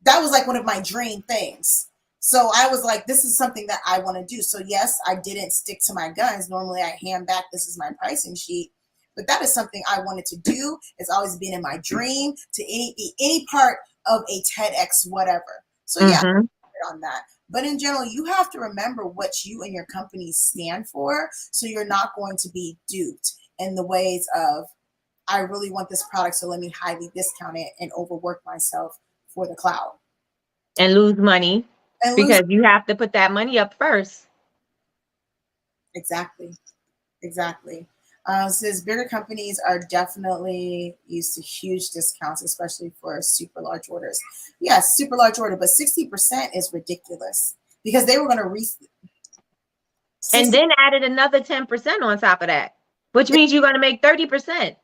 that was like one of my dream things. So I was like, this is something that I want to do. So yes, I didn't stick to my guns. Normally I hand back, this is my pricing sheet. But that is something I wanted to do. It's always been in my dream to any part of a TEDx, whatever. So yeah, Hmm. on that. But in general, you have to remember what you and your company stand for, so you're not going to be duped in the ways of, I really want this product, so let me highly discount it and overwork myself for the cloud And lose money and lose. because you have to put that money up first. Exactly, exactly. Says bigger companies are definitely used to huge discounts, especially for super large orders. Yes, super large order, but 60% is ridiculous because they were going to 60. And then added another 10% on top of that, which means you're going to make 30%.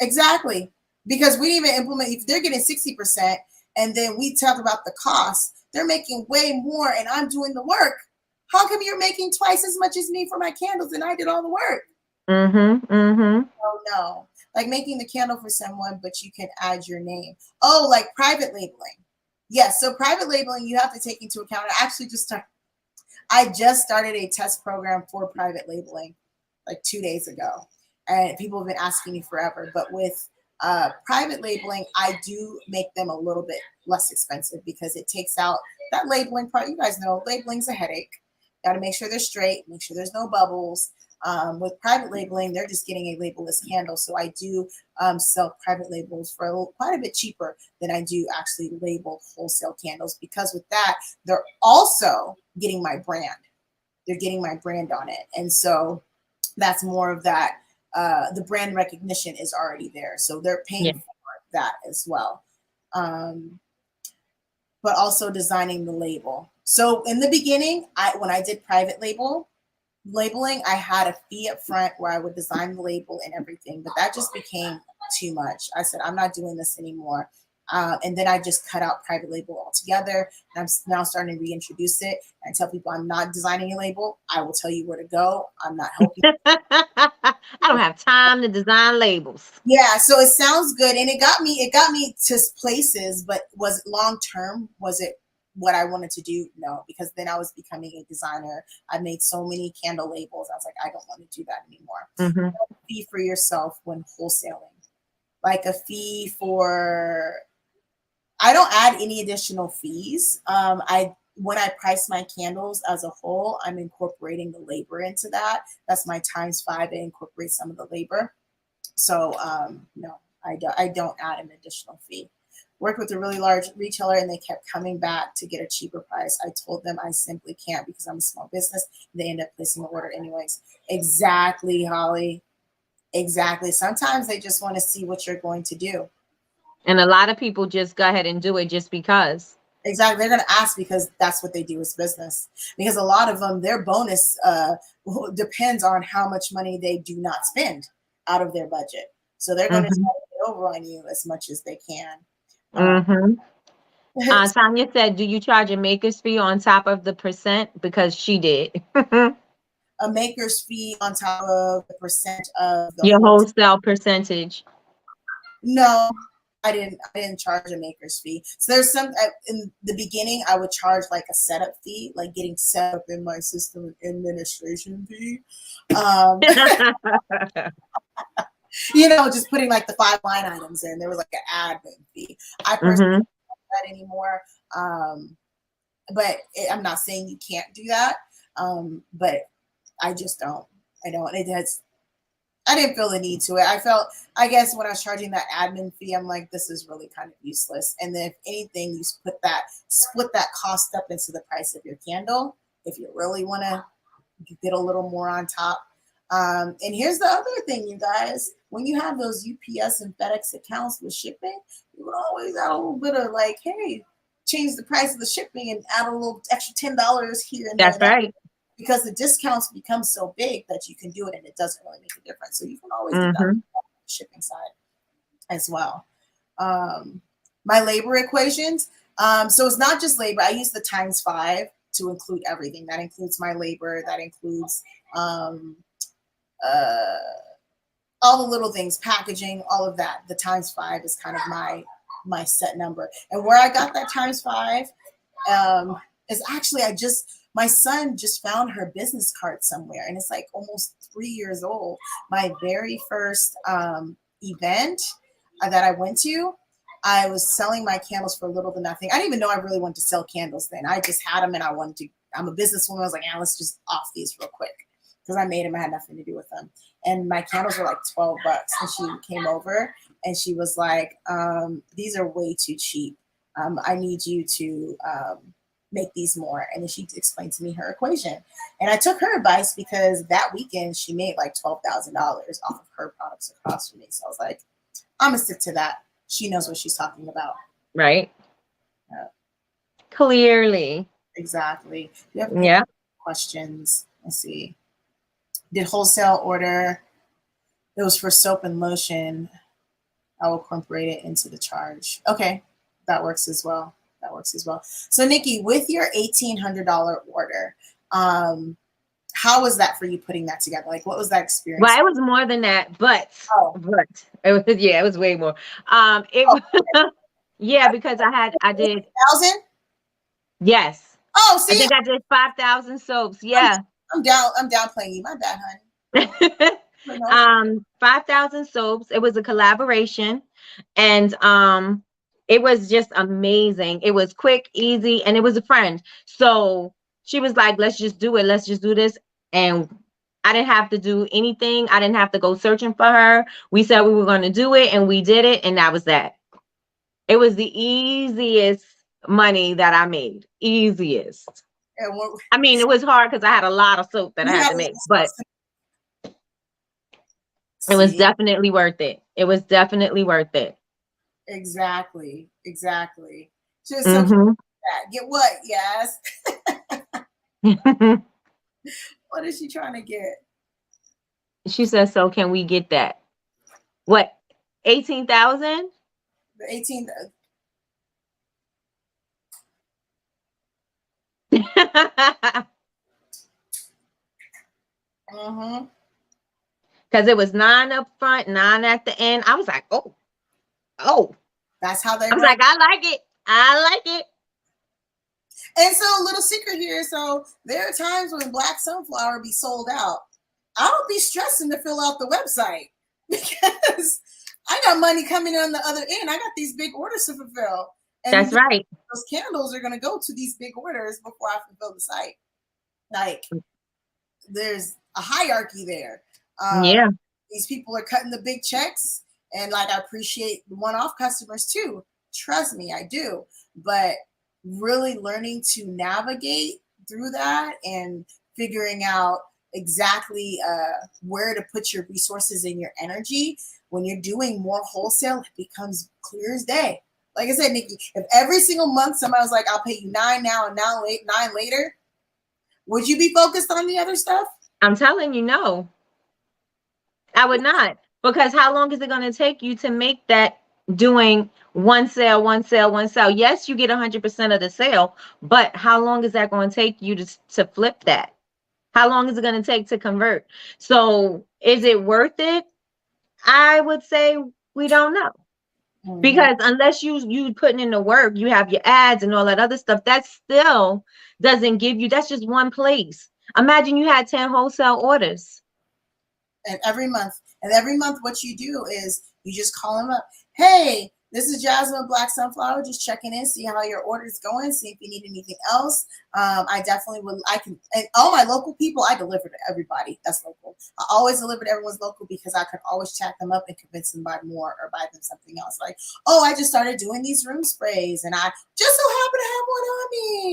Exactly. Because we didn't even implement, if they're getting 60% and then we talk about the cost, they're making way more and I'm doing the work. How come you're making twice as much as me for my candles and I did all the work? Mm-hmm. Mm-hmm. Oh no. Like making the candle for someone, but you can add your name. Oh, like private labeling. Yes. So private labeling, you have to take into account. I just started a test program for private labeling like 2 days ago. And people have been asking me forever. But with private labeling, I do make them a little bit less expensive because it takes out that labeling part. You guys know labeling's a headache. Got to make sure they're straight, make sure there's no bubbles. With private labeling, they're just getting a labelless candle. So I do sell private labels for quite a bit cheaper than I do actually labeled wholesale candles, because with that, they're also getting my brand. They're getting my brand on it. And so that's more of that. The brand recognition is already there. So they're Yeah. paying for that as well. Um, but also designing the label. So in the beginning, when I did private labeling, I had a fee up front where I would design the label and everything, but that just became too much. I said, I'm not doing this anymore. And then I just cut out private label altogether. And I'm now starting to reintroduce it and tell people I'm not designing a label. I will tell you where to go. I'm not helping. I don't have time to design labels. Yeah, so it sounds good, and it got me to places, but was it long term? Was it what I wanted to do? No, because then I was becoming a designer. I made so many candle labels. I was like, I don't want to do that anymore. Hmm. Fee for yourself when wholesaling, like a fee for. I don't add any additional fees. I When I price my candles as a whole, I'm incorporating the labor into that. That's my times five. It incorporates some of the labor. So no, I don't add an additional fee. Worked with a really large retailer and they kept coming back to get a cheaper price. I told them I simply can't because I'm a small business. They end up placing an order anyways. Exactly, Holly. Exactly. Sometimes they just want to see what you're going to do. And a lot of people just go ahead and do it just because. Exactly. They're going to ask because that's what they do as business. Because a lot of them, their bonus depends on how much money they do not spend out of their budget. So they're going to Hmm. try to get over on you as much as they can. Uh, Hmm. Tanya said, "Do you charge a maker's fee on top of the percent?" Because she did. a maker's fee on top of the percent of the Your whole. wholesale percentage. No, I didn't charge a maker's fee. So there's some in the beginning I would charge like a setup fee, like getting set up in my system administration fee. Um, just putting like the 5 line items in. There was like an admin fee. I personally Hmm. don't do that anymore. but I'm not saying you can't do that. But I just don't. I don't. It has. I didn't feel the need to it. I guess when I was charging that admin fee, I'm like, this is really kind of useless. And then if anything, you split that cost up into the price of your candle if you really want to get a little more on top. And here's the other thing, you guys. When you have those UPS and FedEx accounts with shipping, you would always add a little bit of like, hey, change the price of the shipping and add a little extra $10 here and there. That's right. Because the discounts become so big that you can do it and it doesn't really make a difference. So you can always do that on the shipping side as well. My labor equations. So it's not just labor. I use the times 5 to include everything. That includes my labor. That includes all the little things, packaging, all of that. The times 5 is kind of my set number. And where I got that times 5 is actually my son just found her business card somewhere, and it's like almost 3 years old. My very first event that I went to, I was selling my candles for little to nothing. I didn't even know I really wanted to sell candles then. I just had them, and I'm a businesswoman. I was like, let's just off these real quick because I made them. I had nothing to do with them. And my candles were like $12. And she came over and she was like, these are way too cheap. I need you to make these more. And then she explained to me her equation. And I took her advice because that weekend she made like $12,000 off of her products across from me. So I was like, I'm going to stick to that. She knows what she's talking about. Right. Clearly. Exactly. Do you have any questions? Let's see. Did wholesale order? It was for soap and lotion. I will incorporate it into the charge. Okay. That works as well. So Nikki, with your $1,800 order, how was that for you putting that together? Like, what was that experience? Well, it was more than that, but it was, it was way more. Because I did 1,000. Yes. Oh, see, I think I did 5,000 soaps. Yeah. I'm downplaying you. My bad, honey. 5,000 soaps. It was a collaboration, and it was just amazing. It was quick, easy, and it was a friend. So she was like, let's just do it. Let's just do this. And I didn't have to do anything. I didn't have to go searching for her. We said we were going to do it, and we did it. And that was that. It was the easiest money that I made. Easiest. I mean, it was hard because I had a lot of soap that I had to make, but it was definitely worth it. It was definitely worth it. Exactly. Just that. Get what? Yes. What is she trying to get? She says, so can we get that? What? 18,000? The 18. Because it was 9 up front, 9 at the end. I was like, oh. That's how they. I was like, I like it. And so, a little secret here. So there are times when Black Sunflower be sold out. I don't be stressing to fill out the website because I got money coming on the other end. I got these big orders to fulfill. And that's right. Those candles are going to go to these big orders before I fulfill the site. Like, there's a hierarchy there. These people are cutting the big checks, and like I appreciate the one-off customers too. Trust me, I do. But really learning to navigate through that and figuring out exactly where to put your resources and your energy when you're doing more wholesale, it becomes clear as day. Like I said, Nikki, if every single month somebody was like, I'll pay you 9 now and 9 later, would you be focused on the other stuff? I'm telling you, no. I would not. Because how long is it going to take you to make that doing one sale? Yes, you get 100% of the sale, but how long is that going to take you to flip that? How long is it going to take to convert? So is it worth it? I would say we don't know. Because unless you putting in the work, you have your ads and all that other stuff, that still doesn't give you, that's just one place. Imagine you had 10 wholesale orders. And every month what you do is you just call them up. Hey, This is Jazmin Black Sunflower, just checking in, see how your order is going, see if you need anything else. I definitely would. I can, and all my local people, I deliver to everybody that's local. I always deliver to everyone's local because I could always chat them up and convince them to buy more or buy them something else. Like, oh, I just started doing these room sprays, and I just so happen to have one on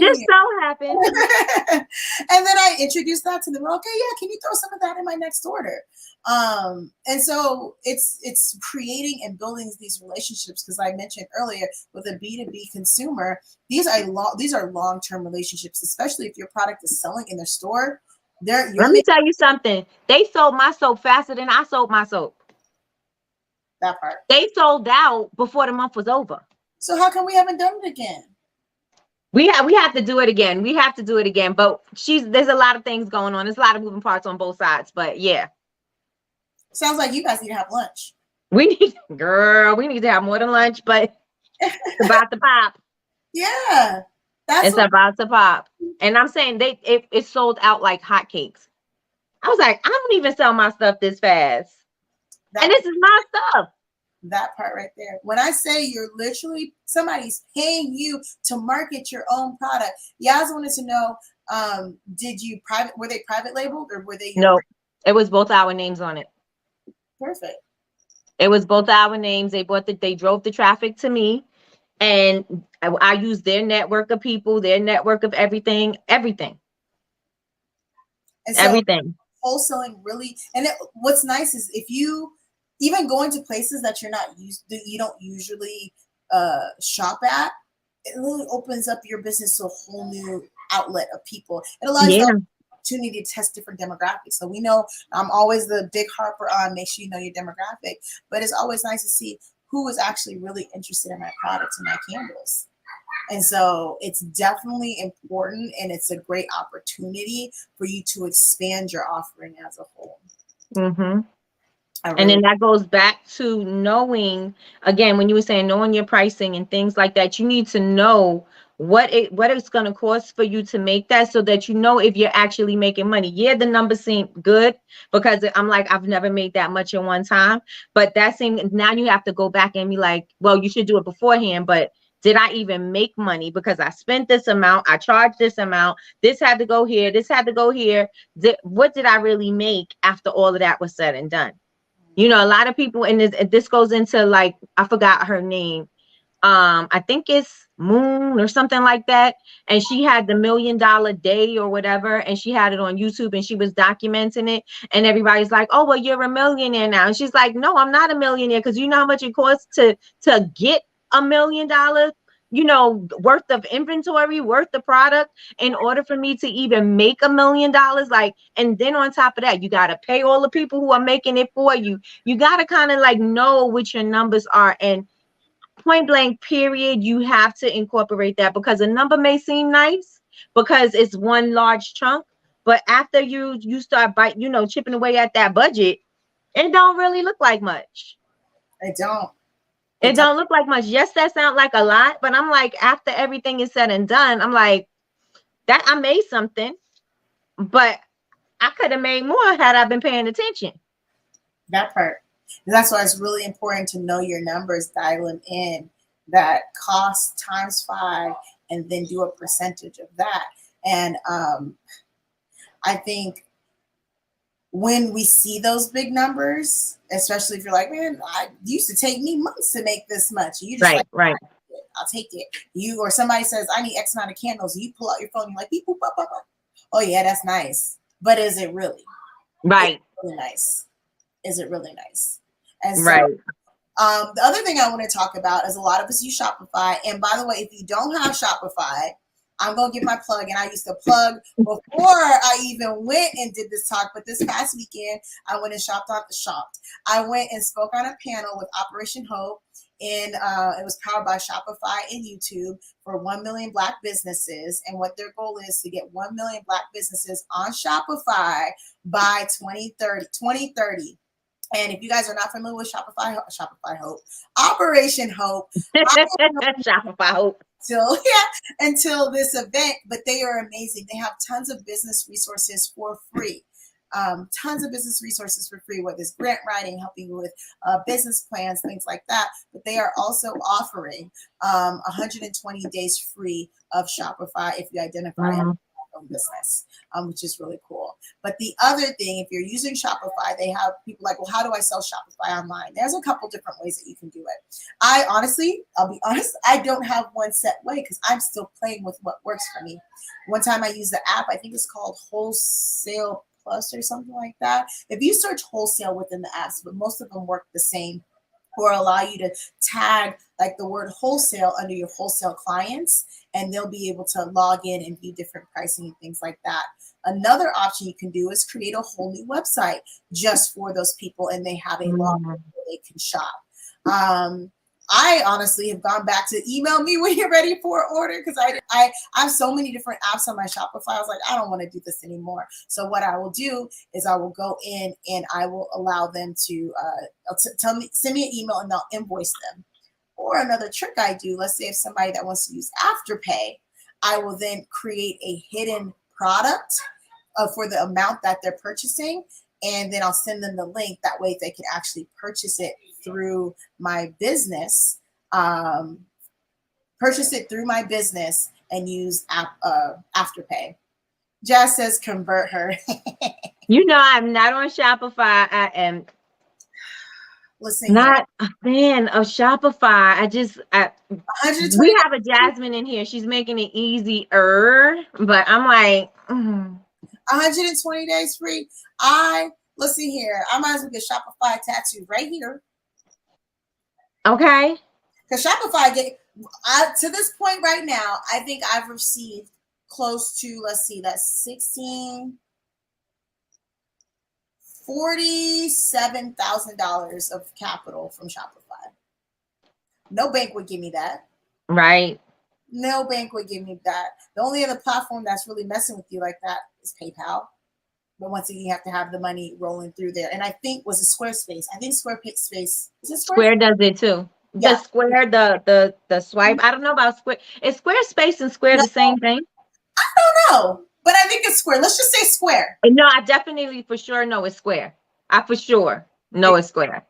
Just me. so happened. And then I introduced that to them. Okay, yeah, can you throw some of that in my next order? And so it's creating and building these relationships, because I mentioned earlier with a B2B consumer, these are long-term relationships, especially if your product is selling in their store. Let me tell you something. They sold my soap faster than I sold my soap. That part. They sold out before the month was over. So how come we haven't done it again? We have to do it again. We have to do it again. But there's a lot of things going on. There's a lot of moving parts on both sides. But yeah. Sounds like you guys need to have lunch. We need to have more than lunch, but it's about to pop. Yeah. It's about to pop. And I'm saying it sold out like hotcakes. I was like, I don't even sell my stuff this fast. And this is my stuff. That part right there. When I say you're literally, somebody's paying you to market your own product. Yeah, I just wanted to know, were they private labeled or were they? No, it was both our names on it. Perfect. It was both our names. They drove the traffic to me, and I used their network of people, their network of everything. And so everything. Wholesaling really, and what's nice is if you even going to places that you don't usually shop at, it really opens up your business to a whole new outlet of people. It allows you the opportunity to test different demographics. So we know I'm always the big harper on make sure you know your demographic, but it's always nice to see who is actually really interested in my products and my candles. And so it's definitely important, and it's a great opportunity for you to expand your offering as a whole. Mm-hmm. And then that goes back to knowing, again, when you were saying knowing your pricing and things like that, you need to know what it's going to cost for you to make that, so that you know if you're actually making money. Yeah, the numbers seem good because I'm like, I've never made that much in one time, but now you have to go back and be like, well, you should do it beforehand, but did I even make money? Because I spent this amount, I charged this amount, this had to go here, this had to go here. What did I really make after all of that was said and done? You know, a lot of people, and this goes into, like, I forgot her name. I think it's Moon or something like that. And she had the $1 million day or whatever, and she had it on YouTube, and she was documenting it. And everybody's like, oh, well, you're a millionaire now. And she's like, no, I'm not a millionaire, because you know how much it costs to get $1 million, worth of inventory, worth of product, in order for me to even make $1 million. Like, and then on top of that, you got to pay all the people who are making it for you. You got to kind of like know what your numbers are, and point blank period, you have to incorporate that, because a number may seem nice because it's one large chunk, but after you start chipping away at that budget, it don't really look like much. It don't. It don't look like much. Yes, that sounds like a lot, but I'm like, after everything is said and done, I'm like, that I made something, but I could have made more had I been paying attention. That part. And that's why it's really important to know your numbers, dial them in, that cost times 5, and then do a percentage of that. And I think when we see those big numbers, especially if you're like, man, it used to take me months to make this much. You just right. I'll take it. Or somebody says, I need X amount of candles. You pull out your phone, you're like, beep, boop, bop, bop, bop. Oh yeah, that's nice. But is it really? Right. Is it really nice? Is it really nice? And so, right. The other thing I want to talk about is a lot of us use Shopify. And by the way, if you don't have Shopify, I'm going to get my plug. And I used to plug before I even went and did this talk. But this past weekend, I went and I went and spoke on a panel with Operation Hope. And it was powered by Shopify and YouTube for 1 million Black businesses. And what their goal is to get 1 million Black businesses on Shopify by 2030. And if you guys are not familiar with Shopify Hope, Operation Hope, Shopify Hope. Until this event, but they are amazing. They have tons of business resources for free. tons of business resources for free, whether it's grant writing, helping you with business plans, things like that. But they are also offering 120 days free of Shopify if you identify Mhm. own business, which is really cool. But the other thing, if you're using Shopify, they have people like, well, how do I sell Shopify online? There's a couple different ways that you can do it. I'll be honest, I don't have one set way because I'm still playing with what works for me. One time I used the app, I think it's called Wholesale Plus or something like that. If you search wholesale within the apps, but most of them work the same, or allow you to tag like the word wholesale under your wholesale clients, and they'll be able to log in and view different pricing and things like that. Another option you can do is create a whole new website just for those people, and they have a login Mhm. where they can shop. I honestly have gone back to email me when you're ready for an order because I have so many different apps on my Shopify. I was like, I don't want to do this anymore. So what I will do is I will go in and I will allow them to tell me, send me an email, and they'll invoice them. Or another trick I do, let's say if somebody that wants to use Afterpay, I will then create a hidden product for the amount that they're purchasing, and then I'll send them the link. That way they can actually purchase it through my business, um, and use Afterpay. Jazz says convert her. You know, I'm not on Shopify. I am Listen here, not a fan of Shopify. We 120 have a Jazmin in here. She's making it easier, but I'm like, 120 days free. I listen here. I might as well get Shopify tattoo right here okay. because Shopify get. To this point right now, I think I've received close to, let's see, that's 16, $47,000 of capital from Shopify. No bank would give me that. Right. No bank would give me that. The only other platform that's really messing with you like that is PayPal. But once again, you have to have the money rolling through there. And I think was it Squarespace? I think Squarespace is it Square? Square does it too. The Yeah. Square, the swipe. I don't know about Square. Is Squarespace and Square No, the same thing? I don't know, but I think it's Square. Let's just say Square. No, I definitely for sure know it's Square. I for sure know it's Square.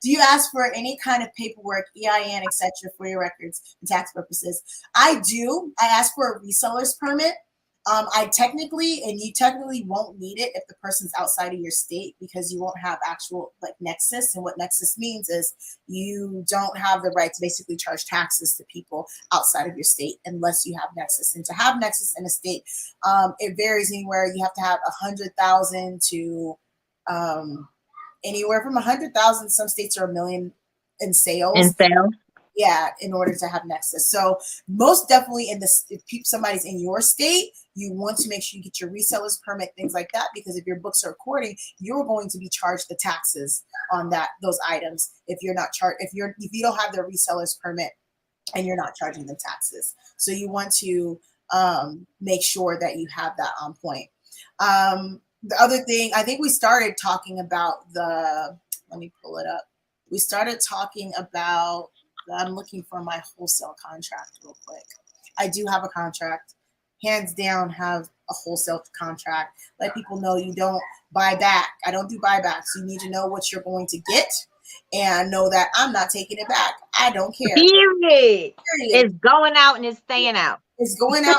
Do you ask for any kind of paperwork, EIN, etc., for your records and tax purposes? I do. I ask for a reseller's permit. You technically won't need it if the person's outside of your state because you won't have actual like nexus. And what nexus means is you don't have the right to basically charge taxes to people outside of your state unless you have nexus. And to have nexus in a state, it varies anywhere. You have to have 100,000 to anywhere from 100,000. Some states are 1 million in And sales. sales. Yeah, in order to have nexus. So most definitely in this, if somebody's in your state, you want to make sure you get your reseller's permit, things like that, because if your books are recording, you're going to be charged the taxes on those items if you're not charged if you don't have the reseller's permit and you're not charging the taxes. So you want to make sure that you have that on point. The other thing, I think we started talking about let me pull it up. We started talking about, I'm looking for my wholesale contract real quick. I do have a contract. Hands down, have a wholesale contract. Let people know you don't buy back. I don't do buybacks. You need to know what you're going to get and know that I'm not taking it back. I don't care. Period. Period. It's going out and it's staying out. It's going out.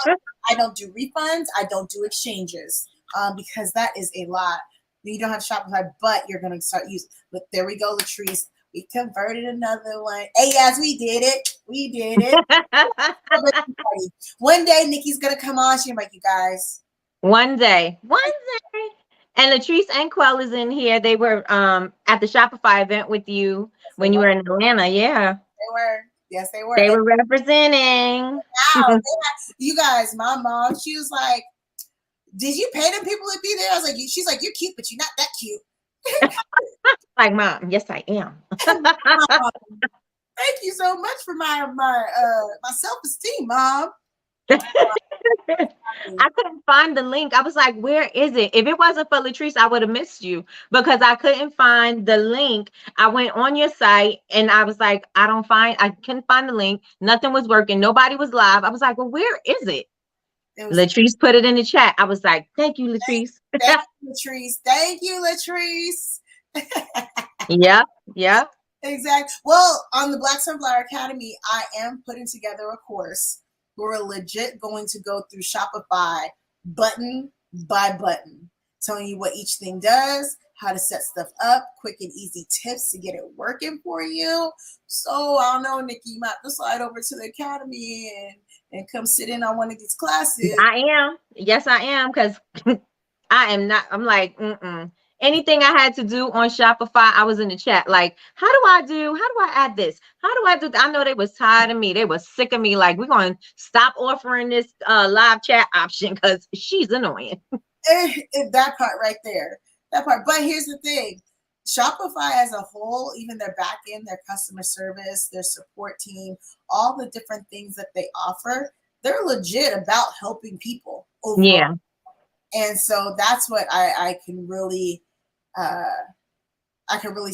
I don't do refunds. I don't do exchanges because that is a lot. You don't have Shopify, but you're going to start using. But there we go, Latrice. We converted another one. Hey, yes, we did it. We did it. One day, Nikki's going to come on. She'll like, you guys. One day. And Latrice and Quell is in here. They were at the Shopify event with you when you were in Atlanta. Yeah. They were. Yes, they were. They were representing. Wow. You guys, my mom, she was like, did you pay them people to be there? I was like, she's like, you're cute, but you're not that cute. Like, Mom, yes, I am. Thank you so much for my self-esteem, Mom. I couldn't find the link. I was like, where is it? If it wasn't for Latrice, I would have missed you because I couldn't find the link. I went on your site and I was like, I couldn't find the link. Nothing was working. Nobody was live. I was like, well, where is it? It was Latrice put it in the chat. I was like, thank you, Latrice. thank you, Latrice. Thank you, Latrice. Yeah, yeah. Exactly. Well, on the Black Sunflower Academy, I am putting together a course. We're legit going to go through Shopify button by button, telling you what each thing does, how to set stuff up, quick and easy tips to get it working for you. So I don't know, Nikki, you might have to slide over to the Academy and come sit in on one of these classes. I am. Yes, I am. Because I am not. I'm like, anything I had to do on Shopify, I was in the chat. Like, how do I add this? How do I do that? I know they was tired of me. They was sick of me. Like, we're going to stop offering this live chat option because she's annoying. That part right there. That part. But here's the thing. Shopify as a whole, even their back end, their customer service, their support team, all the different things that they offer, they're legit about helping people overall. Yeah. And so that's what I can really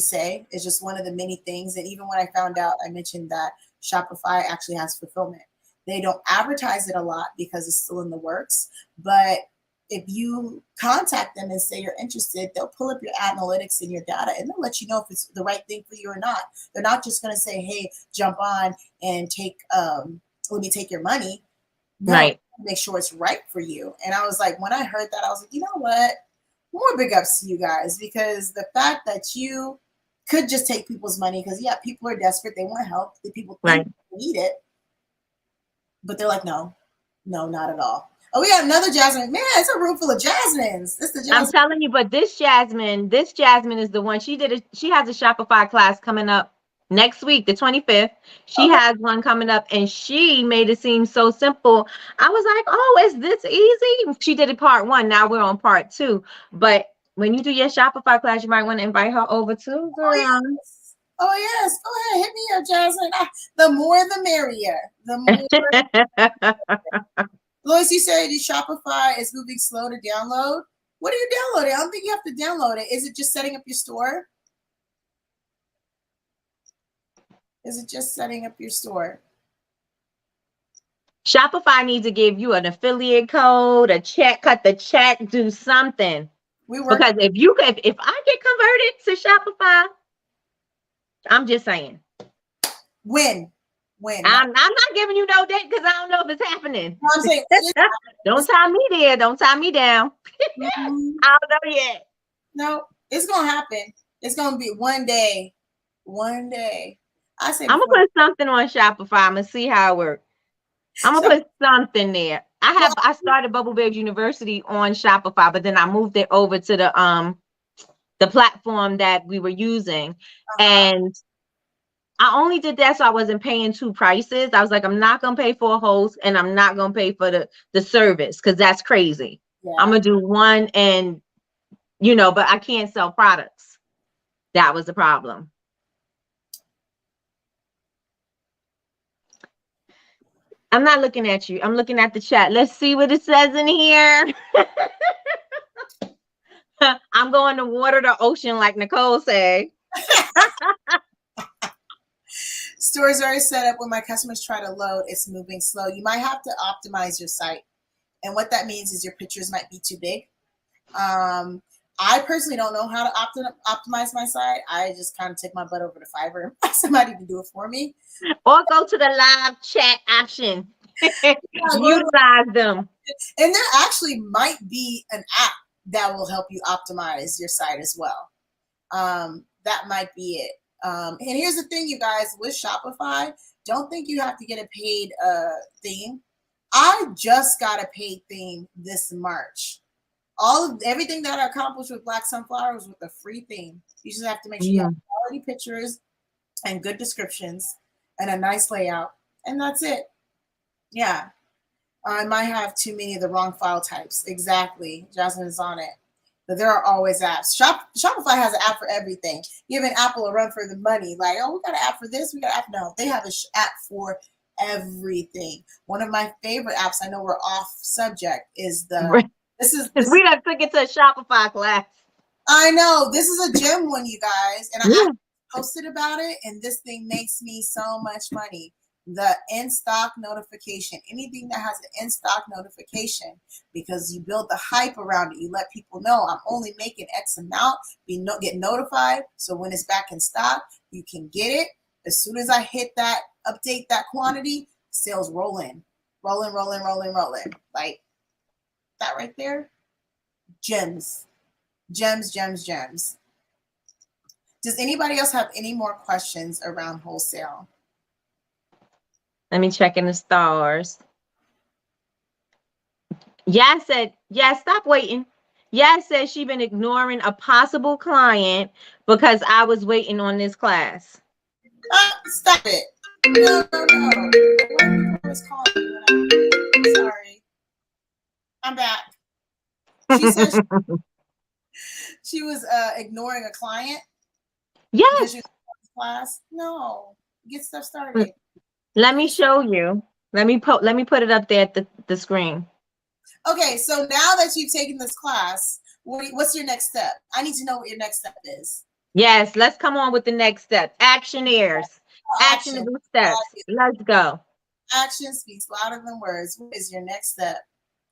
say is just one of the many things. And even when I found out, I mentioned that Shopify actually has fulfillment. They don't advertise it a lot because it's still in the works, but if you contact them and say you're interested, they'll pull up your analytics and your data and they'll let you know if it's the right thing for you or not. They're not just going to say, hey, jump on and let me take your money. No, right. Make sure it's right for you. And I was like, when I heard that, I was like, you know what? More big ups to you guys, because the fact that you could just take people's money, because yeah, people are desperate. They want help. The people think they need it. But they're like, no, not at all. Oh, we got another Jazmin. Man, it's a room full of Jazmins. I'm telling you, but this Jazmin is the one. She has a Shopify class coming up next week, the 25th. She has one coming up and she made it seem so simple. I was like, oh, is this easy? She did it part 1. Now we're on part 2. But when you do your Shopify class, you might want to invite her over too, girl. Oh, yes. Go ahead. Hit me up, Jazmin. The more, the merrier. The more. Lois, you said Shopify is moving slow to download. What are you downloading? I don't think you have to download it. Is it just setting up your store? Is it just setting up your store? Shopify needs to give you an affiliate code, a check, cut the check, do something. Because if I get converted to Shopify, I'm just saying. When? I'm not giving you no date because I don't know if it's happening. No, I'm saying, don't tie me there. Don't tie me down. I don't know yet. No, it's gonna happen. It's gonna be one day. One day. I'm gonna put something on Shopify. I'm gonna see how it works. I'm gonna put something there. I started Bubble Babes University on Shopify, but then I moved it over to the platform that we were using, and I only did that so I wasn't paying 2 prices. I was like, I'm not gonna pay for a host, and I'm not gonna pay for the service because that's crazy. Yeah. I'm gonna do one, and but I can't sell products. That was the problem. I'm not looking at you. I'm looking at the chat. Let's see what it says in here. I'm going to water the ocean, like Nicole said. Stores already set up. When my customers try to load, it's moving slow. You might have to optimize your site. And what that means is your pictures might be too big. I personally don't know how to optimize my site. I just kind of take my butt over to Fiverr and find somebody to do it for me. Or go to the live chat option. Utilize them. And there actually might be an app that will help you optimize your site as well. That might be it. And here's the thing, you guys, with Shopify, don't think you have to get a paid theme. I just got a paid theme this March. Everything that I accomplished with Black Sunflower was with a free theme. You just have to make sure you have quality pictures and good descriptions and a nice layout, and that's it. Yeah, I might have too many of the wrong file types. Exactly, Jazmin is on it. But there are always apps. Shopify has an app for everything. Giving Apple a run for the money. Like, oh, we got an app for this. We got an app. No, they have an app for everything. One of my favorite apps, I know we're off subject, is we done took it to a Shopify class. I know. This is a gem one, you guys. And I posted about it, and this thing makes me so much money. the in-stock notification, anything that has an in-stock notification, because you build the hype around it. You let people know I'm only making X amount, get notified. So when it's back in stock, you can get it. As soon as I hit that, update that quantity, sales roll in. Rolling. Like that right there. Gems. Gems. Does anybody else have any more questions around wholesale? Let me check in the stars. Yas said, yes, stop waiting. Yas said she been ignoring a possible client because I was waiting on this class. Stop it. No. I was calling you. Sorry. I'm back. She said she was ignoring a client because she Yes. was in class. No. Get stuff started. Let me show you. Let me put it up there at the screen. Okay, so now that you've taken this class, what's your next step? I need to know what your next step is. Yes, let's come on with the next step. Actioneers. Action. Actionable steps. Let's go. Action speaks louder than words. What is your next step?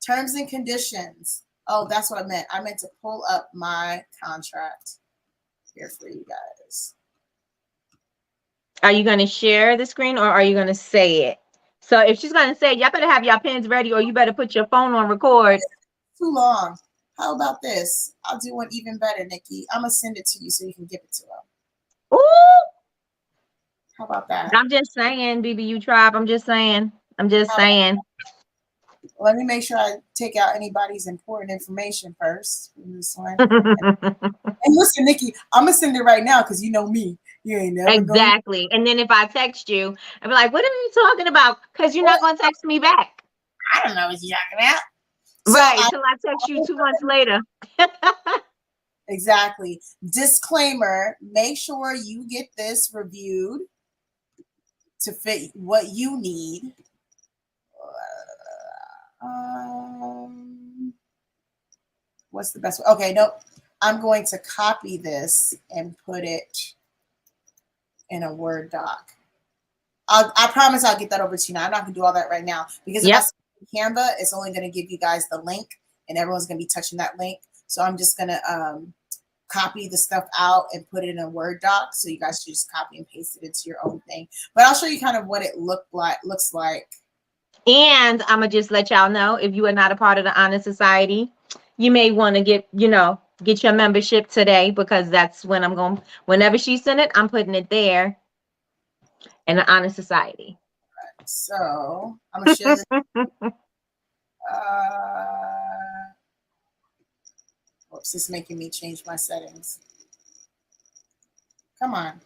Terms and conditions. Oh, that's what I meant. I meant to pull up my contract here for you guys. Are you going to share the screen or are you going to say it? So if she's going to say it, y'all better have your pens ready or you better put your phone on record. Too long. How about this? I'll do one even better, Nikki. I'm going to send it to you so you can give it to them. Ooh. How about that? I'm just saying, BBU Tribe. I'm just saying. Let me make sure I take out anybody's important information first from this one. And listen, Nikki, I'm going to send it right now because you know me. You ain't never exactly. And then if I text you, I'll be like, what are you talking about? Because you're not going to text me back. I don't know what you're talking about. Right, till I text you 2 months later. Exactly. Disclaimer, make sure you get this reviewed to fit what you need. What's the best way? Okay, nope. I'm going to copy this and put it in a Word doc. I promise I'll get that over to you now. I'm not going to do all that right now because if I send Canva, it's only going to give you guys the link and everyone's going to be touching that link. So I'm just going to copy the stuff out and put it in a Word doc. So you guys should just copy and paste it into your own thing. But I'll show you kind of what it looks like. And I'm going to just let y'all know, if you are not a part of the Honor Society, you may want to get your membership today because that's when whenever she sent it, I'm putting it there in the Honor Society. Right, so I'm going to share this. Whoops, it's making me change my settings. Come on.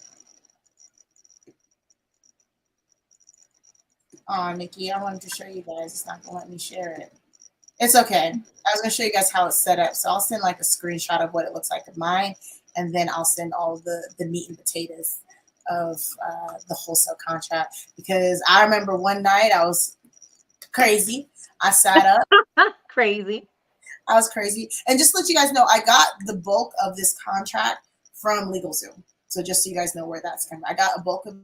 Oh, Nikki, I wanted to show you guys. It's not going to let me share it. It's okay. I was going to show you guys how it's set up. So I'll send like a screenshot of what it looks like of mine. And then I'll send all the meat and potatoes of the wholesale contract. Because I remember one night I was crazy. I sat up. Crazy. I was crazy. And just to let you guys know, I got the bulk of this contract from LegalZoom. So just so you guys know where that's coming. I got a bulk of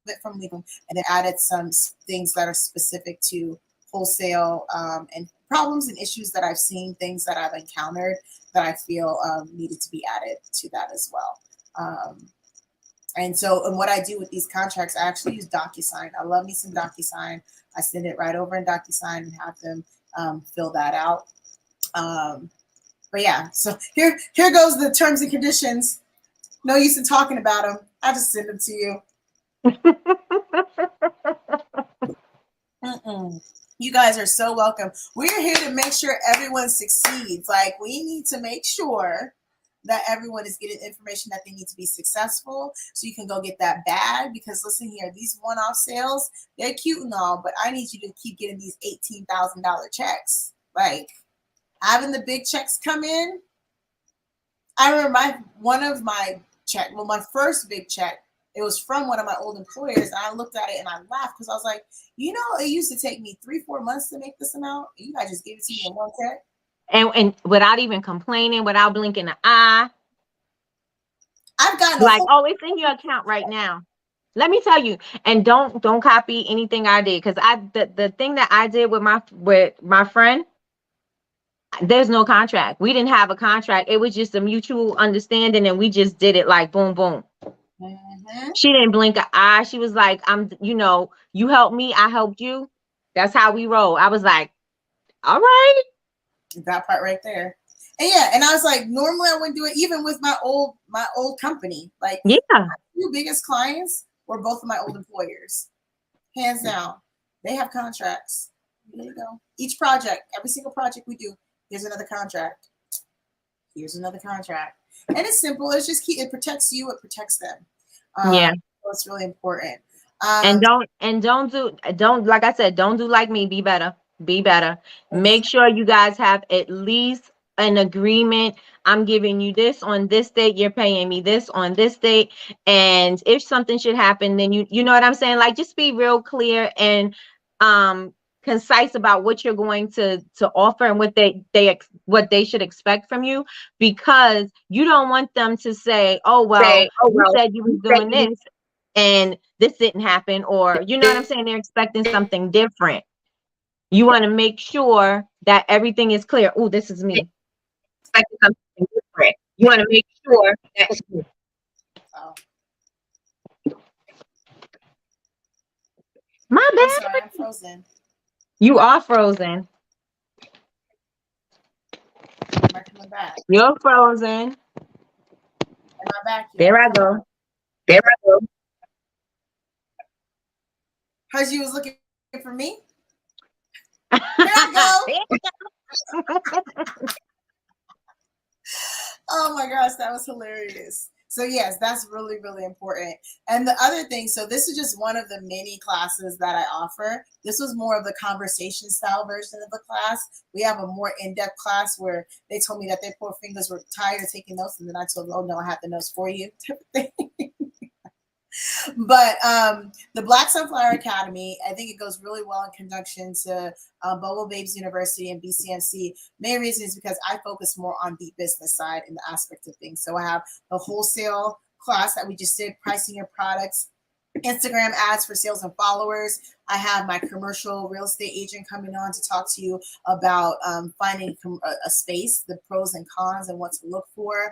it from Legal and then added some things that are specific to wholesale and problems and issues that I've seen, things that I've encountered that I feel needed to be added to that as well. And what I do with these contracts, I actually use DocuSign. I love me some DocuSign. I send it right over in DocuSign and have them fill that out. But yeah, so here goes the terms and conditions. No use in talking about them. I just send them to you. You guys are so welcome. We're here to make sure everyone succeeds. Like, we need to make sure that everyone is getting information that they need to be successful so you can go get that bag. Because listen here, these one-off sales, they're cute and all, but I need you to keep getting these $18,000 checks. Like, having the big checks come in. I remember my first big check, it was from one of my old employers. And I looked at it and I laughed because I was like, it used to take me 3-4 months to make this amount. You guys just gave it to me in one check. And without even complaining, without blinking an eye. I've gotten like, oh, it's in your account right now. Let me tell you, and don't copy anything I did, because the thing that I did with my friend, there's no contract. We didn't have a contract. It was just a mutual understanding, and we just did it like boom, boom. Mm-hmm. She didn't blink an eye. She was like, you helped me, I helped you. That's how we roll. I was like, all right. That part right there. And yeah, and I was like, normally I wouldn't do it, even with my old company. Like, Yeah. my two biggest clients were both of my old employers, hands down. They have contracts. There you go. Each project, every single project we do, here's another contract. Here's another contract. And it's simple. It's just it protects you. It protects them. Yeah. So it's really important. And don't like I said, don't do like me. Be better. Be better. Make sure you guys have at least an agreement. I'm giving you this on this date. You're paying me this on this date. And if something should happen, then you know what I'm saying? Like, just be real clear and concise about what you're going to offer and what they should expect from you, because you don't want them to say, oh well, Say, oh you well, said you was you said doing you this and this didn't happen, or you know what I'm saying, they're expecting something different. You want to make sure that everything is clear. Oh, this is me. expecting something different. You want to make sure that. Oh, My I'm bad. sorry, I'm frozen. You are frozen. Am I coming back? You're frozen. Am I back yet? There I go. There I go. Because you was looking for me? Here I go. Oh my gosh, that was hilarious. So yes, that's really, really important. And the other thing, so this is just one of the many classes that I offer. This was more of the conversation style version of the class. We have a more in-depth class where they told me that their poor fingers were tired of taking notes, and then I told them, oh no, I have the notes for you, type of thing. But the Black Sunflower Academy, I think it goes really well in conjunction to Bobo Babes University and BCMC. Main reason is because I focus more on the business side and the aspect of things. So I have the wholesale class that we just did, pricing your products, Instagram ads for sales and followers. I have my commercial real estate agent coming on to talk to you about finding a space, the pros and cons, and what to look for.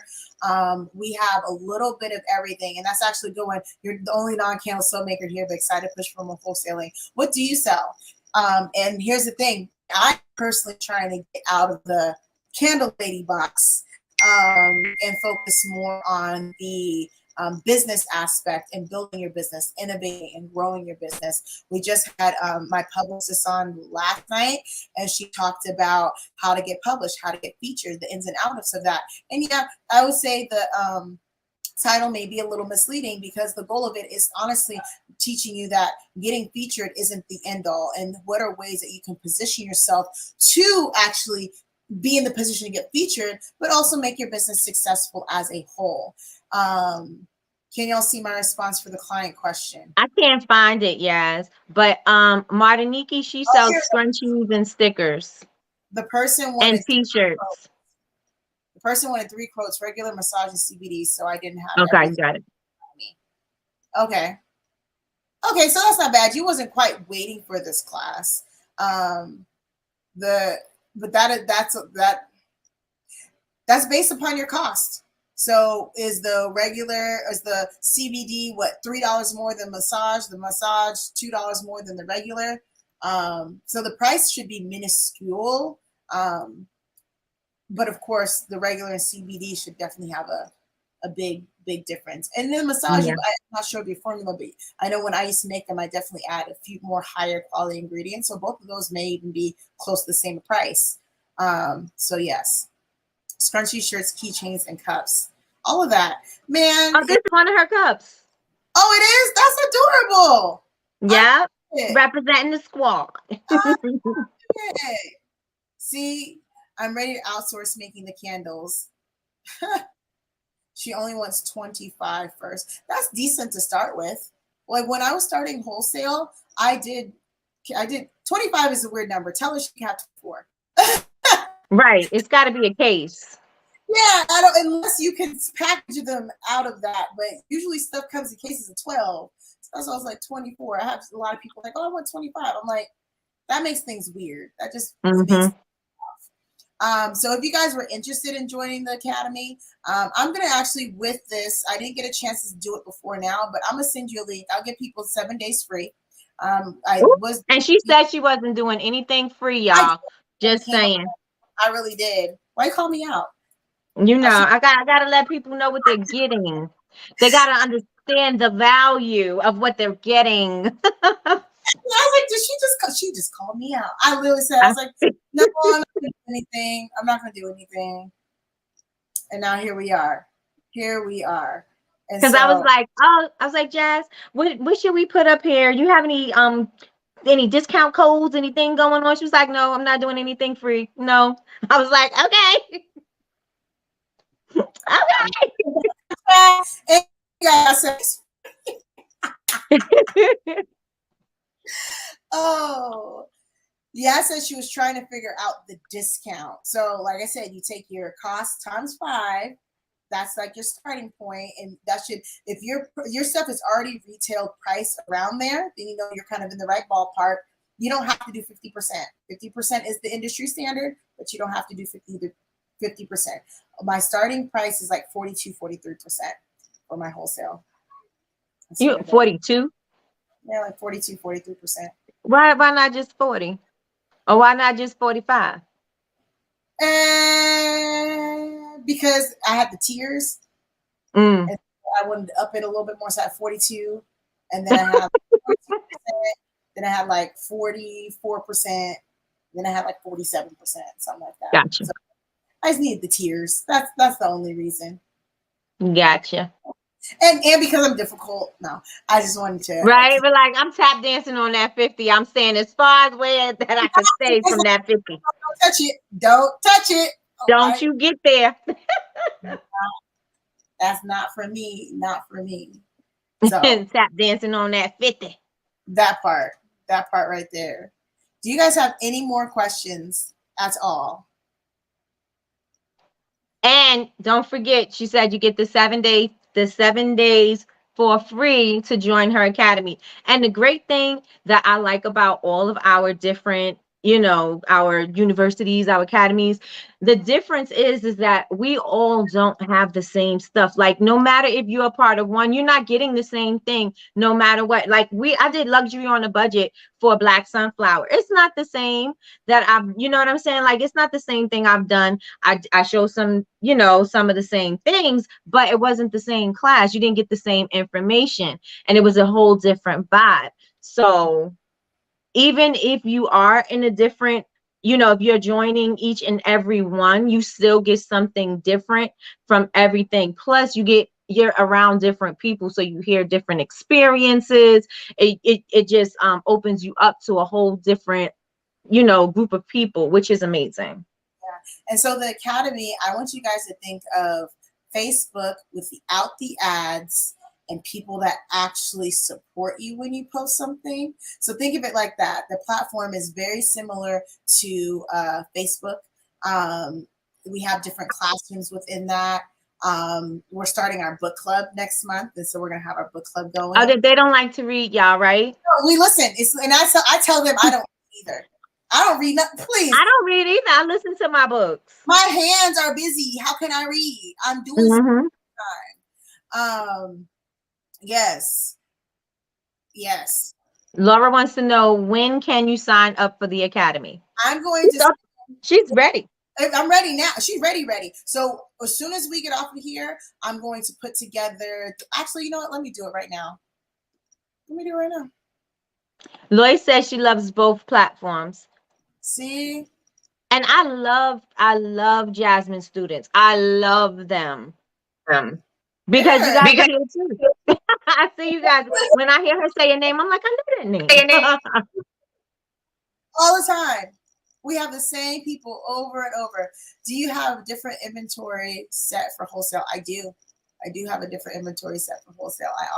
We have a little bit of everything, and that's actually going. You're the only non-candle soap maker here, but excited push for more wholesaling. What do you sell? And here's the thing: I'm personally trying to get out of the candle lady box and focus more on the business aspect and building your business, innovating and growing your business. We just had my publicist on last night, and she talked about how to get published, how to get featured, the ins and outs of that. And yeah, I would say the title may be a little misleading because the goal of it is honestly teaching you that getting featured isn't the end all, and what are ways that you can position yourself to actually be in the position to get featured, but also make your business successful as a whole. Can y'all see my response for the client question? I can't find it, yes. But Martiniki, she sells scrunchies and stickers. The person and wanted t-shirts. The person wanted 3 quotes: regular, massage, and CBD. So I didn't have. Okay, got it. Okay. Okay, so that's not bad. You wasn't quite waiting for this class. That's based upon your cost. So is the CBD what $3 more than massage? The massage $2 more than the regular. So the price should be minuscule. But of course, the regular and CBD should definitely have a big difference. And then massage, I'm not sure of your formula, but I know when I used to make them, I definitely add a few more higher quality ingredients. So both of those may even be close to the same price. So yes, scrunchy shirts, keychains, and cups, all of that, man. Oh, this is one of her cups. Oh, it is. That's adorable. Yeah, representing the squad. See, I'm ready to outsource making the candles. She only wants 25 first. That's decent to start with. Like when I was starting wholesale, I did 25 is a weird number. Tell her she can have 4. Right. It's got to be a case. Yeah, I don't, unless you can package them out of that. But usually stuff comes in cases of 12. So That's why I was like 24. I have a lot of people like, oh, I want 25. I'm like, that makes things weird. That just makes. So if you guys were interested in joining the Academy, I'm going to actually, with this, I didn't get a chance to do it before now, but I'm going to send you a link. I'll give people 7 days free. And she said she wasn't doing anything free, y'all. Just saying. I really did. Why call me out? You know, I gotta let people know what they're getting. They gotta understand the value of what they're getting. I was like, she just called me out. I literally said, I was like, no, I'm not gonna do anything. I'm not gonna do anything. And now here we are. Here we are. Because I was like, Jazz, what should we put up here? You have any discount codes, anything going on? She was like, no, I'm not doing anything free. No. I was like, okay. Oh, yeah, I said she was trying to figure out the discount. So, like I said, you take your cost times 5. That's like your starting point, and that should, if your stuff is already retail price around there, then you know you're kind of in the right ballpark. You don't have to do 50%. 50% is the industry standard, but you don't have to do 50%. My starting price is like 42, 43% for my wholesale. You 42? Yeah, like 42, 43%. Why not just 40? Or why not just 45? And because I had the tiers, and I wanted to up it a little bit more, so I had 42, and then I had 42%, then I had like 44%, then I had like 47%, something like that. Gotcha. So I just needed the tiers. That's the only reason. Gotcha. And because I'm difficult, no, I just wanted to. Right, but like I'm tap dancing on that 50. I'm saying as far as where that I can stay from that 50. Don't touch it. Don't touch it. Don't right? You get there. That's not for me. Not for me. So tap dancing on that 50. That part right there. Do you guys have any more questions at all? And don't forget, she said you get the 7 days for free to join her academy. And the great thing that I like about all of our different, our universities, our academies, the difference is that we all don't have the same stuff. Like no matter if you're a part of one, you're not getting the same thing no matter what. Like I did luxury on a budget for Black Sunflower. It's not the same that you know what I'm saying? Like it's not the same thing I've done. I show some, some of the same things, but it wasn't the same class. You didn't get the same information, and it was a whole different vibe. So even if you are in a different, if you're joining each and every one, you still get something different from everything. Plus you're around different people, so you hear different experiences. It just opens you up to a whole different, group of people, which is amazing. Yeah. And so the academy, I want you guys to think of Facebook without the ads and people that actually support you when you post something. So think of it like that. The platform is very similar to Facebook. We have different classrooms within that. We're starting our book club next month, and so we're gonna have our book club going. Oh, they don't like to read, y'all, right? No, we listen. And I tell them I don't read either. I don't read nothing. Please. I don't read either. I listen to my books. My hands are busy. How can I read? I'm doing something time. Yes. Laura wants to know, when can you sign up for the academy? I'm going to. She's ready. I'm ready now. She's ready. So as soon as we get off of here, I'm going to put together. Actually, you know what? Let me do it right now. Lois says she loves both platforms. See? And I love Jazmin students. I love them. Because you guys are here too. I see you guys. When I hear her say a name, I'm like, I know that name. All the time. We have the same people over and over. Do you have a different inventory set for wholesale? I do. I do have a different inventory set for wholesale. I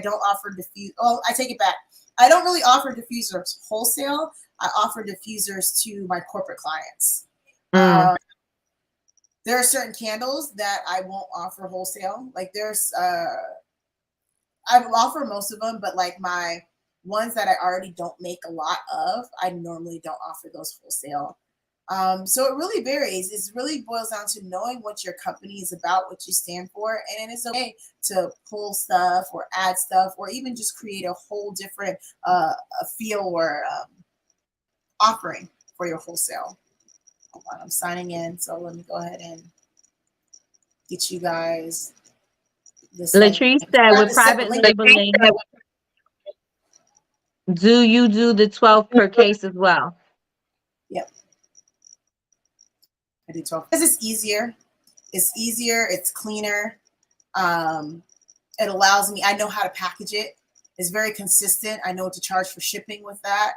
don't offer diffuse. Oh, I take it back. I don't really offer diffusers wholesale. I offer diffusers to my corporate clients. There are certain candles that I won't offer wholesale. Like there's I offer most of them, but like my ones that I already don't make a lot of, I normally don't offer those wholesale. So it really varies. It really boils down to knowing what your company is about, what you stand for, and it's okay to pull stuff or add stuff, or even just create a whole different a feel or offering for your wholesale. Hold on, I'm signing in, so let me go ahead and get you guys this link. Latrice I said have with to set the private link. labeling, do you do the 12 per case as well? Yep, I do 12 because it's easier. It's easier. It's cleaner. Um, it allows me. I know how to package it. It's very consistent. I know what to charge for shipping with that.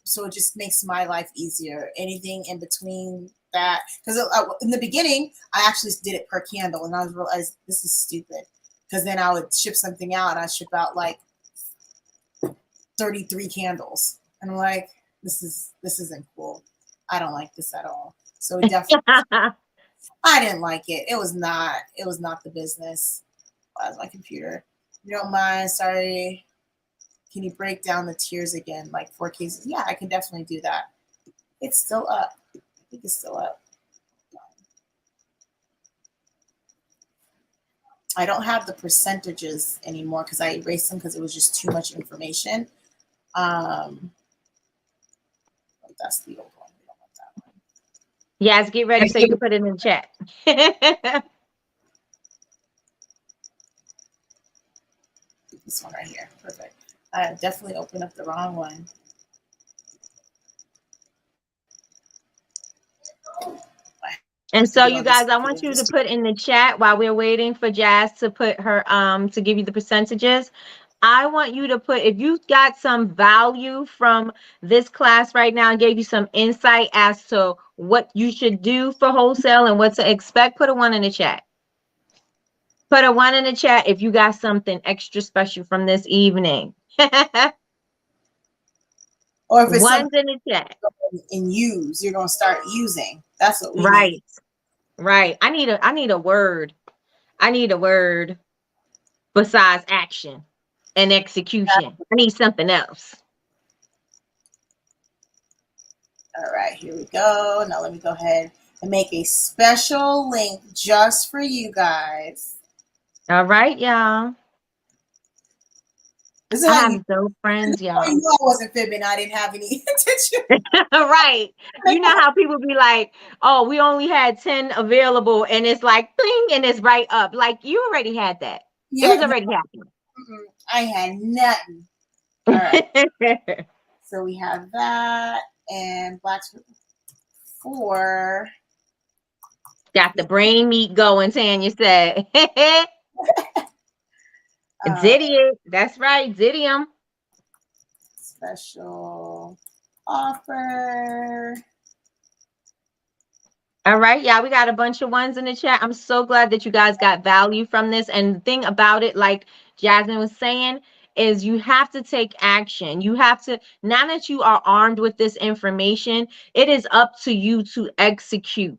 So it just makes my life easier. Anything in between that, because in the beginning I actually did it per candle, and I realized this is stupid. Because then I would ship something out, and I ship out like 33 candles, and I'm like, this isn't cool. I don't like this at all. So definitely, I didn't like it. It was not the business. Why is my computer? You don't mind? Sorry. Can you break down the tiers again, like 4 cases? Yeah, I can definitely do that. It's still up. I think it's still up. I don't have the percentages anymore because I erased them because it was just too much information. That's the old one. We don't want that one. Yes, get ready so you can put it in the chat. This one right here. Perfect. I definitely opened up the wrong one. And so you guys, I want you to put in the chat while we're waiting for Jazz to put her to give you the percentages. I want you to put, if you got some value from this class right now, gave you some insight as to what you should do for wholesale and what to expect, put a 1 in the chat. Put a 1 in the chat if you got something extra special from this evening. Or if it's One's something in the chat. in use, you're gonna start using. That's what we need. Right. I need a word. I need a word besides action and execution. I need something else. All right, here we go. Now let me go ahead and make a special link just for you guys. All right, y'all. This is I how have you no friends, y'all. I wasn't fibbing. I didn't have any intention. Right. You know how people be like, oh, we only had 10 available, and it's like, bling, and it's right up. Like, you already had that. It Yeah, was already happening. I had nothing. All right. So we have that, and Black 4. Got the brain meat going, Tanya said. Zidium. That's right, Zidium. Special offer. All right, yeah, we got a bunch of ones in the chat. I'm so glad that you guys got value from this. And the thing about it, like Jazmin was saying, is you have to take action. You have to, now that you are armed with this information, it is up to you to execute.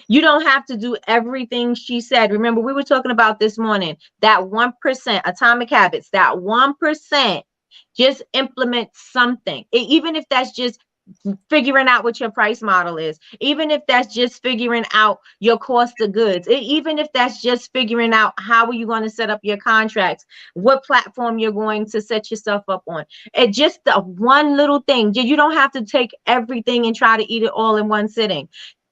You don't have to do everything she said. Remember, we were talking about this morning, that 1%, atomic habits, that 1%, just implement something. Even if that's just figuring out what your price model is, even if that's just figuring out your cost of goods, even if that's just figuring out how are you going to set up your contracts, what platform you're going to set yourself up on. It just the one little thing. You don't have to take everything and try to eat it all in one sitting.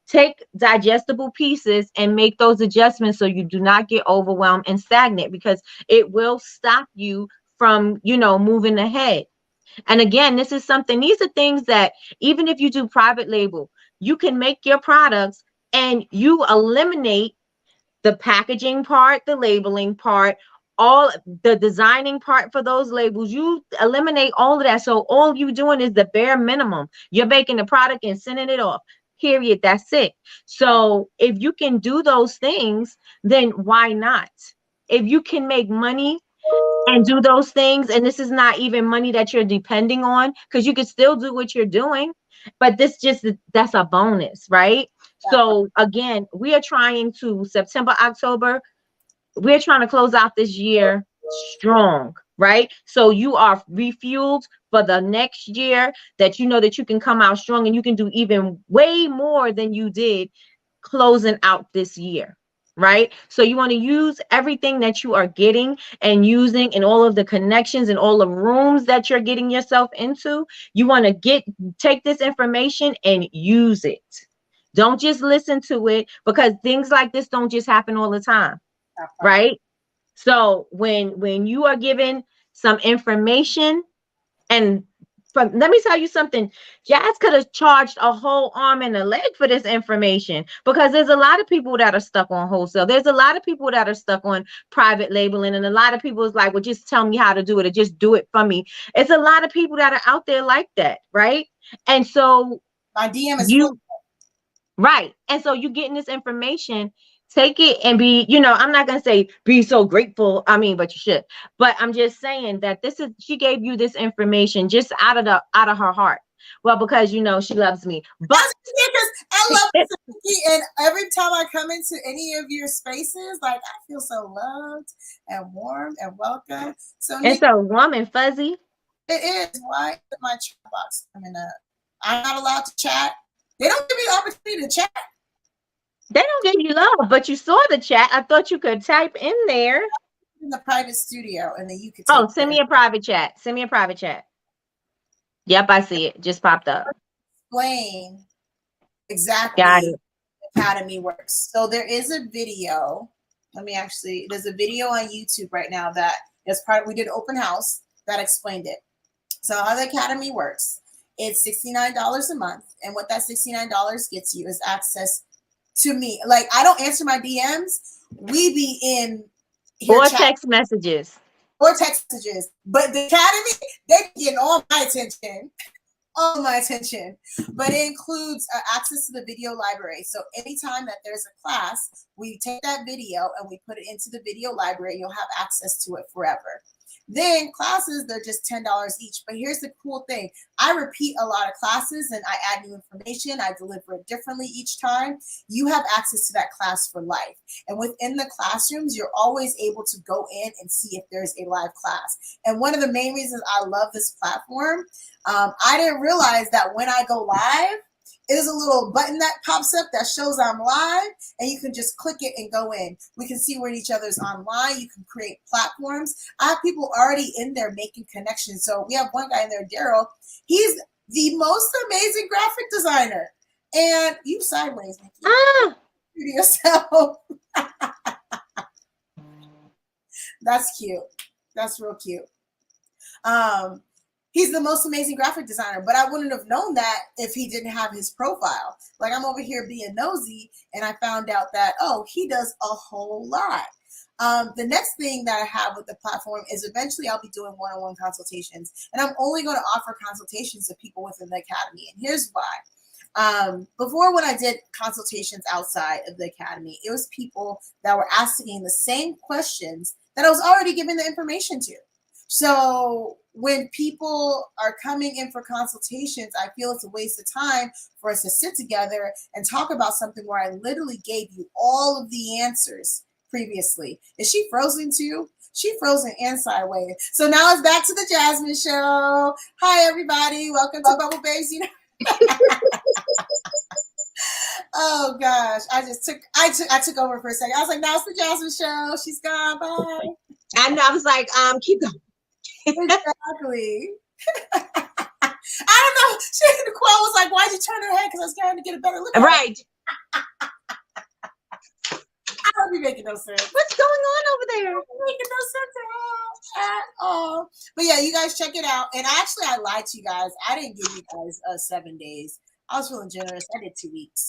Take digestible pieces and make those adjustments so you do not get overwhelmed and stagnant, because it will stop you from, moving ahead. And again, this is something, these are things that even if you do private label, you can make your products and you eliminate the packaging part, the labeling part, all the designing part for those labels. You eliminate all of that. So all you're doing is the bare minimum. You're making the product and sending it off. Period. That's it. So if you can do those things, then why not? If you can make money and do those things, and this is not even money that you're depending on, because you can still do what you're doing, but that's a bonus, right? So again, we are trying to September, October, we're trying to close out this year strong, right? So you are refueled for the next year, that you know that you can come out strong and you can do even way more than you did closing out this year. Right. So you want to use everything that you are getting and using, and all of the connections and all the rooms that you're getting yourself into. You want to take this information and use it. Don't just listen to it, because things like this don't just happen all the time. That part. Right. So when you are given some information, and let me tell you something, Jazz could have charged a whole arm and a leg for this information, because there's a lot of people that are stuck on wholesale. There's a lot of people that are stuck on private labeling, and a lot of people is like, well, just tell me how to do it, or just do it for me. It's a lot of people that are out there like that, right? And so My DM is full. you Right. And so you getting this information, take it and be, I'm not going to say be so grateful. I mean, but you should. But I'm just saying that she gave you this information just out of her heart. Well, because she loves me. But That's because I love Nikki, and every time I come into any of your spaces, like I feel so loved and warm and welcome. So it's Nikki, so warm and fuzzy. it is. Why is my chat box coming up? I'm not allowed to chat. They don't give me the opportunity to chat. They don't give you love, but you saw the chat. I thought you could type in there. In the private studio, and then you could Oh, take send me a private chat. Send me a private chat. Yep, I see it. Just popped up. Explain Got exactly it. Academy works. So there is a video. There's a video on YouTube right now that is we did open house that explained it. So how the Academy works, it's $69 a month. And what that $69 gets you is access to me. Like, I don't answer my DMs. We be in here Or chat. text messages. Or text messages. But the Academy, they getting all my attention. All my attention, but it includes access to the video library. So anytime that there's a class, we take that video and we put it into the video library. You'll have access to it forever. Then classes, they're just $10 each. But here's the cool thing. I repeat a lot of classes and I add new information. I deliver it differently each time. You have access to that class for life. And within the classrooms, you're always able to go in and see if there's a live class. And one of the main reasons I love this platform, I didn't realize that when I go live, there's a little button that pops up that shows I'm live, and you can just click it and go in. We can see where each other's online. You can create platforms. I have people already in there making connections. So we have one guy in there, Daryl. He's the most amazing graphic designer. And you sideways, Nikki. Yourself. That's cute. That's real cute. He's the most amazing graphic designer, but I wouldn't have known that if he didn't have his profile. Like, I'm over here being nosy, and I found out that, he does a whole lot. The next thing that I have with the platform is eventually I'll be doing one-on-one consultations, and I'm only going to offer consultations to people within the Academy. And here's why. Before, when I did consultations outside of the Academy, it was people that were asking the same questions that I was already giving the information to. So when people are coming in for consultations, I feel it's a waste of time for us to sit together and talk about something where I literally gave you all of the answers previously. Is she frozen too? She frozen and sideways. So now it's back to the Jazmin show. Hi, everybody. Welcome to Bubble Babes. Oh gosh, I took over for a second. I was like, now it's the Jazmin show. She's gone. Bye. And I was like, keep going. Exactly. I don't know. The Nicole was like, why'd you turn her head? Because I was trying to get a better look at right. I don't be making no sense. What's going on over there? Making no sense at all. But yeah, you guys check it out. And actually, I lied to you guys. I didn't give you guys 7 days. I was feeling generous. I did 2 weeks.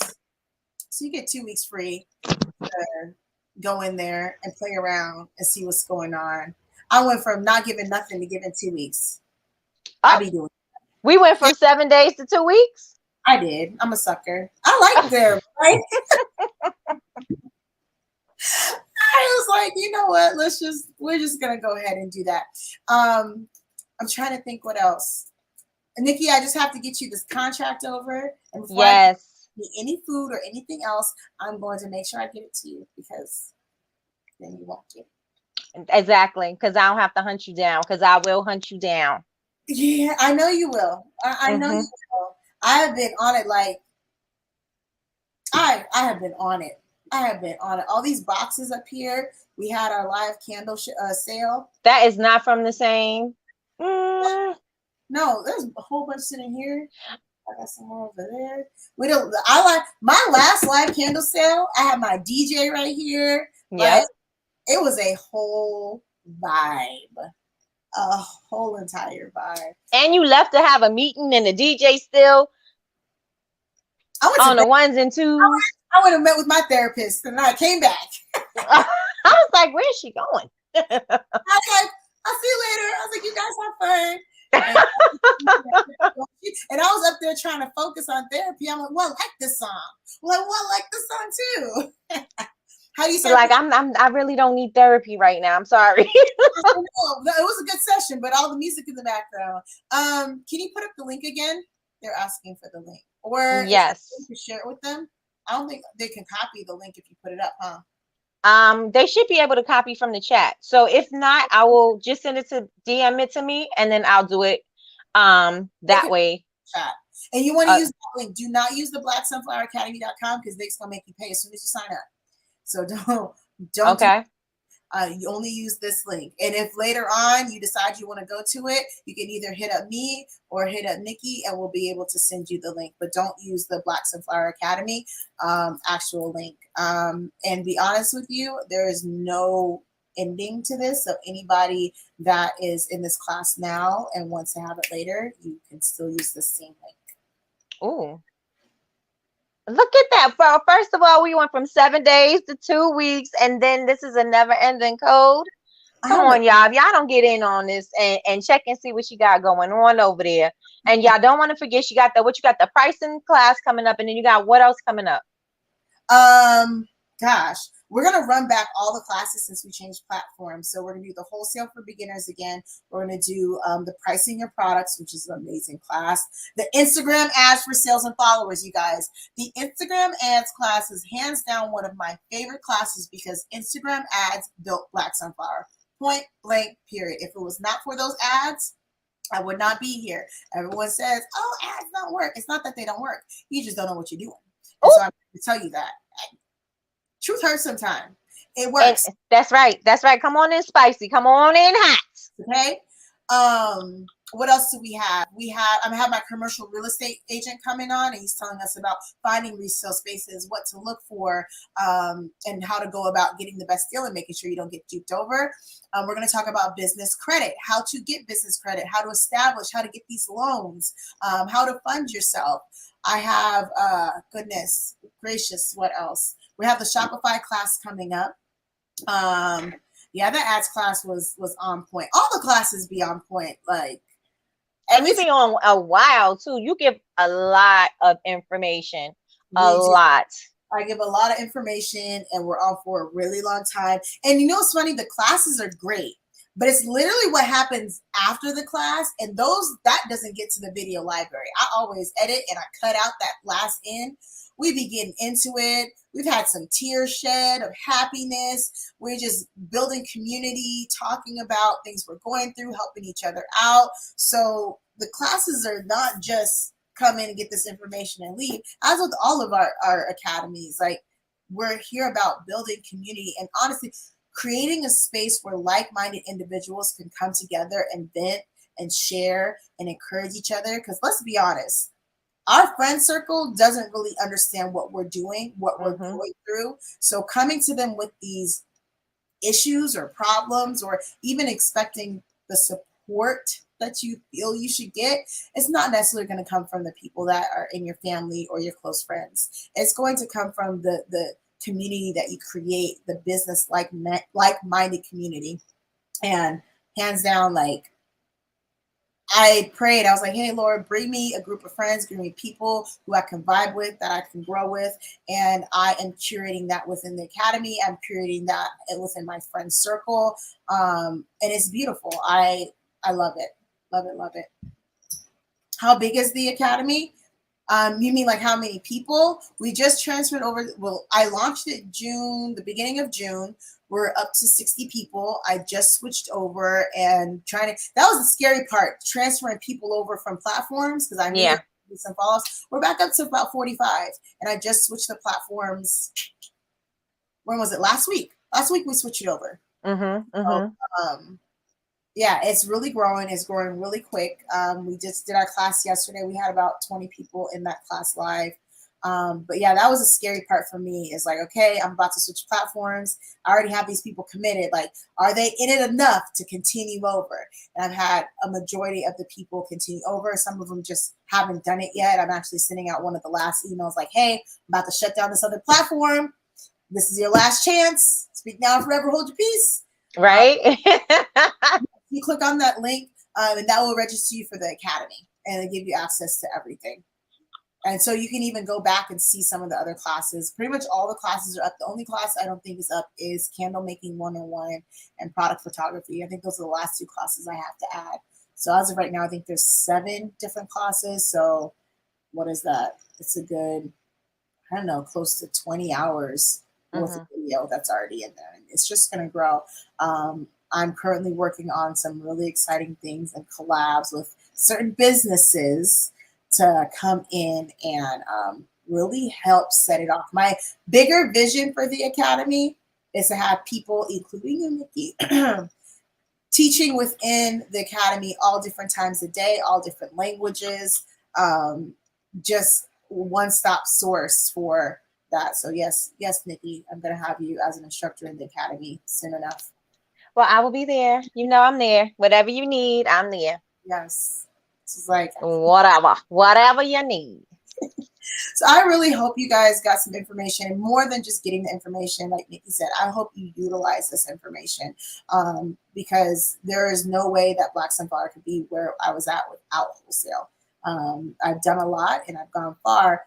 So you get 2 weeks free to go in there and play around and see what's going on. I went from not giving nothing to giving 2 weeks. I be doing that. We went from 7 days to 2 weeks. I did. I'm a sucker. I like them, right? I was like, you know what? We're just gonna go ahead and do that. I'm trying to think what else. Nikki, I just have to get you this contract over, and before I get any food or anything else, I'm going to make sure I get it to you, because then you won't get it. Exactly, because I don't have to hunt you down, because I will hunt you down. Yeah, I know you will. I know Hmm. you will. I have been on it like I have been on it. I have been on it. All these boxes up here. We had our live candle sale. That is not from the same. Mm, No, there's a whole bunch sitting here. I got some more over there. We don't. I like my last live candle sale. I had my DJ right here. Like yep. it was a whole vibe, a whole entire vibe. And you left to have a meeting, and the DJ still I went to. on the ones and twos. I went and met with my therapist, and I came back. I was like, where's she going? I was like, I'll see you later. I was like, you guys have fun. And I was up there trying to focus on therapy. I'm like, well, I like this song. Well, I like this song too. How do you Be say like, I really don't need therapy right now. I'm sorry. it was a good session, but all the music in the background. Can you put up the link again? They're asking for the link. Or is that Yes. to share it with them? I don't think they can copy the link if you put it up, huh? They should be able to copy from the chat. So if not, I will just send it to DM it to me, and then I'll do it They that can way. chat. And you want to Uh, use that link. Do not use the blacksunfloweracademy.com because they're gonna make you pay as soon as you sign up. So don't do okay. you only use this link. And if later on you decide you want to go to it, you can either hit up me or hit up Nikki and we'll be able to send you the link. But don't use the Black Sunflower Academy actual link. And be honest with you, there is no ending to this. So anybody that is in this class now and wants to have it later, you can still use the same link. Ooh. Look at that. First of all, we went from 7 days to 2 weeks, and then this is a never ending code. I Come have a on, y'all. If y'all don't get in on this and check and see what she got going on over there. And y'all don't want to forget she got you got the pricing class coming up, and then you got what else coming up? Gosh, we're gonna run back all the classes since we changed platforms. So we're gonna do the wholesale for beginners again. We're gonna do the pricing your products, which is an amazing class. The Instagram ads for sales and followers, you guys. The Instagram ads class is hands down one of my favorite classes because Instagram ads built Black Sunflower. Point blank, period. If it was not for those ads, I would not be here. Everyone says, "Oh, ads don't work." It's not that they don't work. You just don't know what you're doing. And so I'm going to tell you that. Truth hurts sometimes. It And works. that's right. That's right. Come on in spicy. Come on in hot. Okay. What else do we have? I have my commercial real estate agent coming on, and he's telling us about finding resale spaces, what to look for, and how to go about getting the best deal and making sure you don't get duped over. We're going to talk about business credit, how to get business credit, how to establish, how to get these loans, how to fund yourself. I have, goodness gracious, what else? We have the Shopify class coming up. Yeah, the ads class was on point. All the classes be on point. Like And you everything be on a while too. You give a lot of information. A we do. lot. I give a lot of information and we're on for a really long time. And you know what's funny? The classes are great, but it's literally what happens after the class. And that doesn't get to the video library. I always edit and I cut out that last end. We be getting into it. We've had some tears shed of happiness. We're just building community, talking about things we're going through, helping each other out. So the classes are not just come in and get this information and leave. As with all of our academies, like we're here about building community and honestly creating a space where like-minded individuals can come together and vent and share and encourage each other. Because let's be honest, our friend circle doesn't really understand what we're doing, what we're Mm-hmm. going through. So coming to them with these issues or problems or even expecting the support that you feel you should get, it's not necessarily going to come from the people that are in your family or your close friends. It's going to come from the community that you create, the business like-minded community. And hands down, like I prayed. I was like, hey, Lord, bring me a group of friends, bring me people who I can vibe with, that I can grow with. And I am curating that within the academy. I'm curating that within my friend circle. And it's beautiful. I love it. Love it. Love it. How big is the academy? You mean like how many people? We just transferred over. Well, I launched it the beginning of June. We're up to 60 people. I just switched over and that was the scary part, transferring people over from platforms, because I knew there would be some fallouts. We're back up to about 45, and I just switched the platforms. When was it? Last week. Last week we switched it over. So, yeah, it's really growing. It's growing really quick. We just did our class yesterday. We had about 20 people in that class live. But yeah, that was a scary part for me. It's like, okay, I'm about to switch platforms. I already have these people committed. Like, are they in it enough to continue over? And I've had a majority of the people continue over. Some of them just haven't done it yet. I'm actually sending out one of the last emails like, hey, I'm about to shut down this other platform. This is your last chance. Speak now, forever hold your peace. Right? You click on that link, and that will register you for the academy, and they give you access to everything. And so you can even go back and see some of the other classes. Pretty much all the classes are up. The only class I don't think is up is Candle Making 101 and Product Photography. I think those are the last 2 classes I have to add. So as of right now, I think there's 7 different classes. So what is that? It's a good, I don't know, close to 20 hours worth of video that's already in there. And it's just going to grow. I'm currently working on some really exciting things and collabs with certain businesses to come in and really help set it off. My bigger vision for the academy is to have people, including you, Nikki, teaching within the academy all different times of day, all different languages, just one-stop source for that. So yes, Nikki, I'm going to have you as an instructor in the academy soon enough. Well, I will be there. You know, I'm there. Whatever you need, I'm there. Yes. It's like whatever you need. So I really hope you guys got some information, and more than just getting the information, like Nikki said, I hope you utilize this information, because there is no way that Black Sunflower could be where I was at without wholesale. I've done a lot and I've gone far,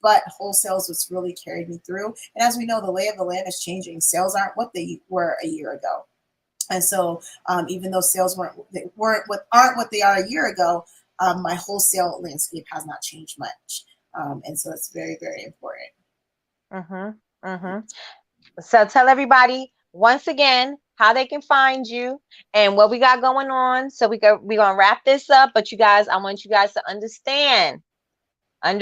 but wholesale is what's really carried me through. And as we know, the lay of the land is changing. Sales aren't what they were a year ago. And so even though sales aren't what they are a year ago, my wholesale landscape has not changed much. And so it's very, very important. So tell everybody once again how they can find you and what we got going on. So we're gonna wrap this up. But you guys, I want you guys to understand, and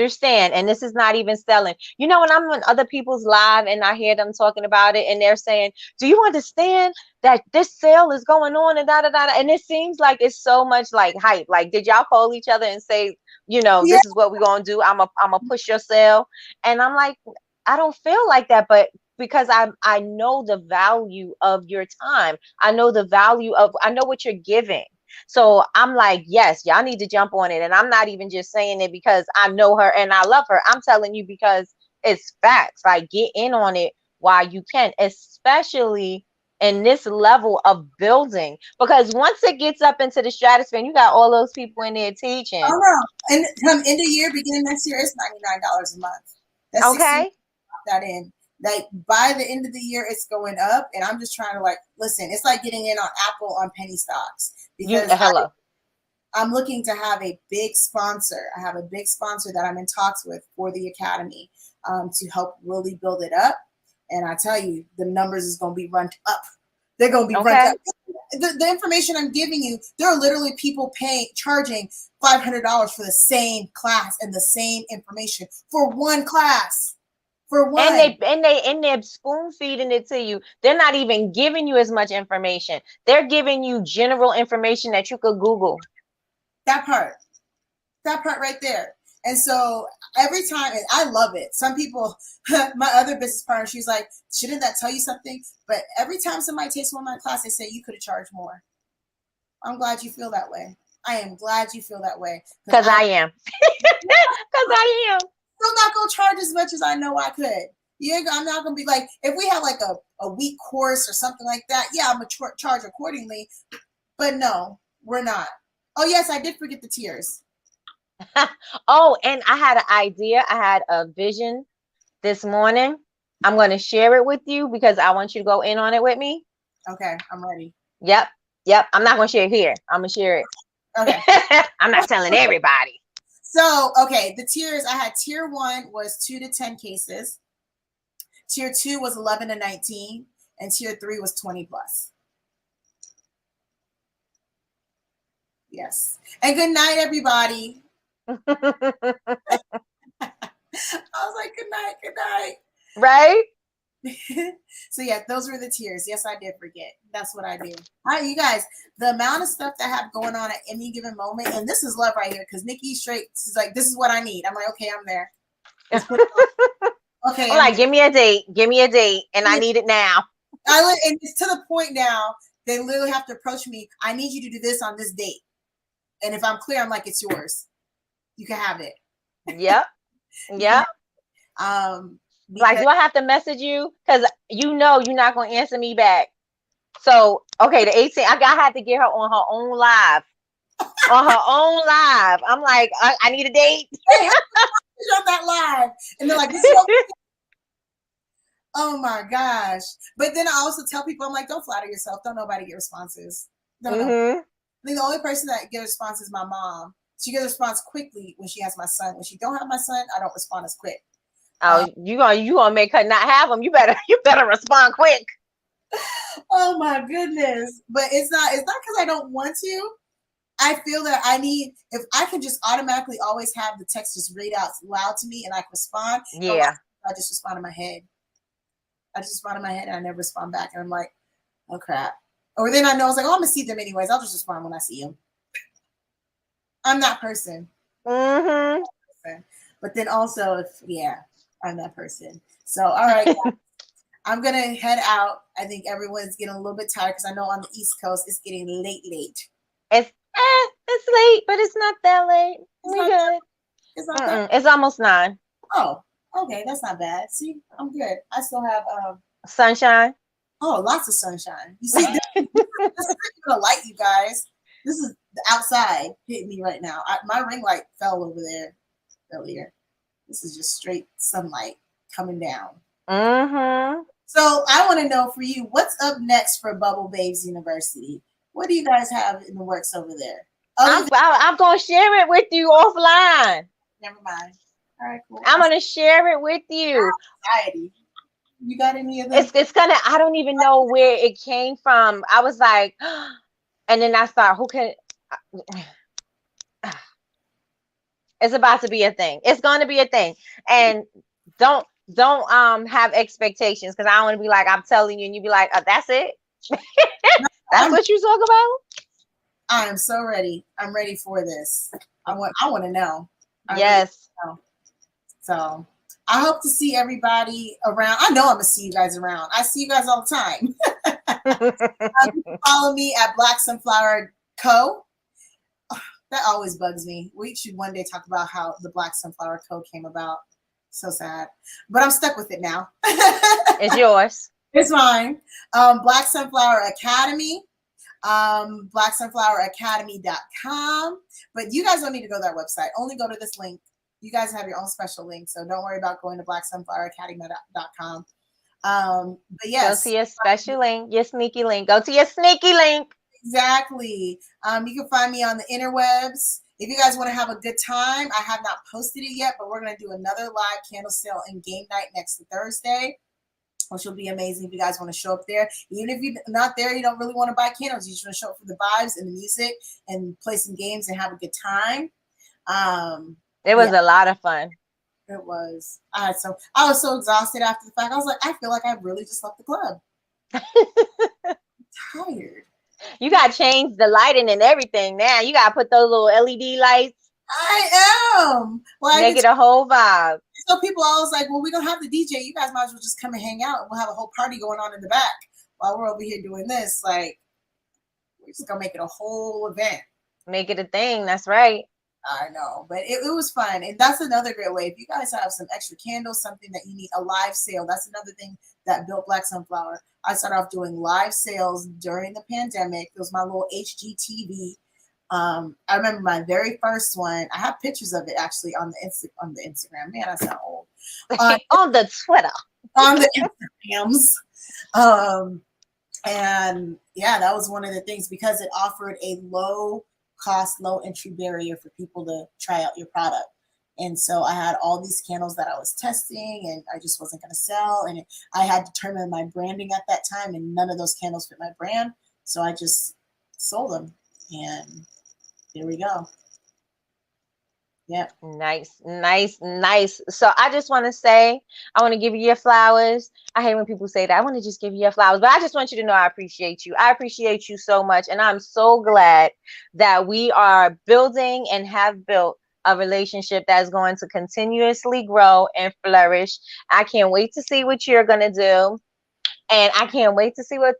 this is not even selling. You know, when I'm on other people's live and I hear them talking about it and they're saying, do you understand that this sale is going on and da da da, and it seems like it's so much like hype. Like, did y'all call each other and say, you know, this is what we're gonna do, I'm a push your sale? And I'm like, I don't feel like that, but because I know the value of your time, I know the value of, I know what you're giving. So I'm like, yes, y'all need to jump on it. And I'm not even just saying it because I know her and I love her. I'm telling you because it's facts. Like, get in on it while you can, especially in this level of building. Because once it gets up into the stratosphere, and you got all those people in there teaching. Oh no. And come end of year, beginning next year, it's $99 a month. That's okay. That in. Like, by the end of the year, it's going up, and I'm just trying to, like, listen. It's like getting in on Apple on penny stocks, because I'm looking to have a big sponsor. I have a big sponsor that I'm in talks with for the academy, to help really build it up. And I tell you, the numbers is going to be run up. They're going to be run up. The information I'm giving you, there are literally people charging $500 for the same class and the same information for one class. For one. And they're spoon feeding it to you. They're not even giving you as much information. They're giving you general information that you could Google. That part right there. And so every time, and I love it. Some people, my other business partner, she's like, shouldn't that tell you something? But every time somebody takes one of my class, they say, you could have charged more. I'm glad you feel that way. I am glad you feel that way. Because I am. Because I am. I'm not going to charge as much as I know I could. I'm not going to be like, if we have like a week course or something like that, yeah, I'm going to charge accordingly. But no, we're not. Oh, yes, I did forget the tiers. Oh, and I had an idea. I had a vision this morning. I'm going to share it with you because I want you to go in on it with me. Okay, I'm ready. Yep. I'm not going to share it here. I'm going to share it. Okay. I'm not telling everybody. So, okay, the tiers, I had tier 1 was 2 to 10 cases. Tier 2 was 11 to 19. and tier 3 was 20 plus. Yes. And good night, everybody. I was like, good night, good night. Right? So yeah, those were the tiers. Yes, I did forget. That's what I do. All right, you guys, the amount of stuff that I have going on at any given moment, and this is love right here, because Nikki straight is like, this is what I need. I'm like, okay, I'm there. Okay, I'm like, give me a date, and I need it now. And it's to the point now, they literally have to approach me. I need you to do this on this date. And if I'm clear, I'm like, it's yours. You can have it. Yep. Yep. Like, do I have to message you? Because you're not going to answer me back. So, okay, the 18th, I had to get her on her own live. On her own live. I'm like, I need a date. On that live. And they're like, this is okay. Oh my gosh. But then I also tell people, I'm like, don't flatter yourself. Don't nobody get responses. Don't know. I think the only person that gets a response is my mom. She gets a response quickly when she has my son. When she don't have my son, I don't respond as quick. Oh, you gonna make her not have them. You better respond quick. Oh my goodness. But it's not because I don't want to. I feel that if I can just automatically always have the text just read out loud to me and I can respond. Yeah. I just respond in my head. And I never respond back. And I'm like, oh crap. Or then I know, I was like, oh, I'm going to see them anyways. I'll just respond when I see them. I'm that person. Mm-hmm. But then also, I'm that person. So, all right, guys, I'm going to head out. I think everyone's getting a little bit tired because I know on the East Coast, it's getting late. It's late, but it's not that late. We good. It's not that. It's almost 9. Oh, okay, that's not bad. See, I'm good. I still have sunshine. Oh, lots of sunshine. You see, this is a light, you guys. This is the outside hitting me right now. My ring light fell over there earlier. This is just straight sunlight coming down. Mm-hmm. So I want to know for you, what's up next for Bubble Babes University? What do you guys have in the works over there? I'm going to share it with you offline. Never mind. All right, cool. I'm going to share it with you. Anxiety. You got any of them? It's gonna. I don't even know where it came from. I was like, and then I thought, who can? It's about to be a thing. It's going to be a thing, and don't have expectations because I don't want to be like I'm telling you, and you be like, that's it. That's what you talk about. I am so ready. I'm ready for this. I want to know. Yes. Really know. So. I hope to see everybody around. I know I'm going to see you guys around. I see you guys all the time. Follow me at Black Sunflower Co. That always bugs me. We should one day talk about how the Black Sunflower Co. came about. So sad. But I'm stuck with it now. It's yours. It's mine. Black Sunflower Academy. BlackSunflowerAcademy.com. But you guys don't need to go to that website. Only go to this link. You guys have your own special link, so don't worry about going to BlackSunflowerAcademy.com. But yes, go to your special link, your sneaky link. Go to your sneaky link. Exactly. You can find me on the interwebs. If you guys want to have a good time, I have not posted it yet, but we're going to do another live candle sale and game night next Thursday, which will be amazing if you guys want to show up there. Even if you're not there, you don't really want to buy candles. You just want to show up for the vibes and the music and play some games and have a good time. It was a lot of fun. It was. I was so exhausted after the fact. I was like, I feel like I really just left the club. I'm tired. You got to change the lighting and everything now. You got to put those little LED lights. I am. Well, make it a whole vibe. So people always like, well, we don't have the DJ. You guys might as well just come and hang out. We'll have a whole party going on in the back while we're over here doing this. Like, we're just going to make it a whole event. Make it a thing. That's right. I know, but it was fun. And that's another great way. If you guys have some extra candles, something that you need, a live sale, that's another thing that built Black Sunflower. I started off doing live sales during the pandemic. It was my little HGTV. I remember my very first one. I have pictures of it actually on the Instagram. Man, I sound old. On the Twitter. On the Instagrams. And yeah, that was one of the things because it offered a low cost, low entry barrier for people to try out your product. And so I had all these candles that I was testing, and I just wasn't going to sell. And I had determined my branding at that time, and none of those candles fit my brand. So I just sold them. And here we go. Yeah. Nice, nice, nice. So I just want to say, I want to give you your flowers. I hate when people say that. I want to just give you your flowers, but I just want you to know I appreciate you. I appreciate you so much. And I'm so glad that we are building and have built a relationship that's going to continuously grow and flourish. I can't wait to see what you're going to do. And I can't wait to see what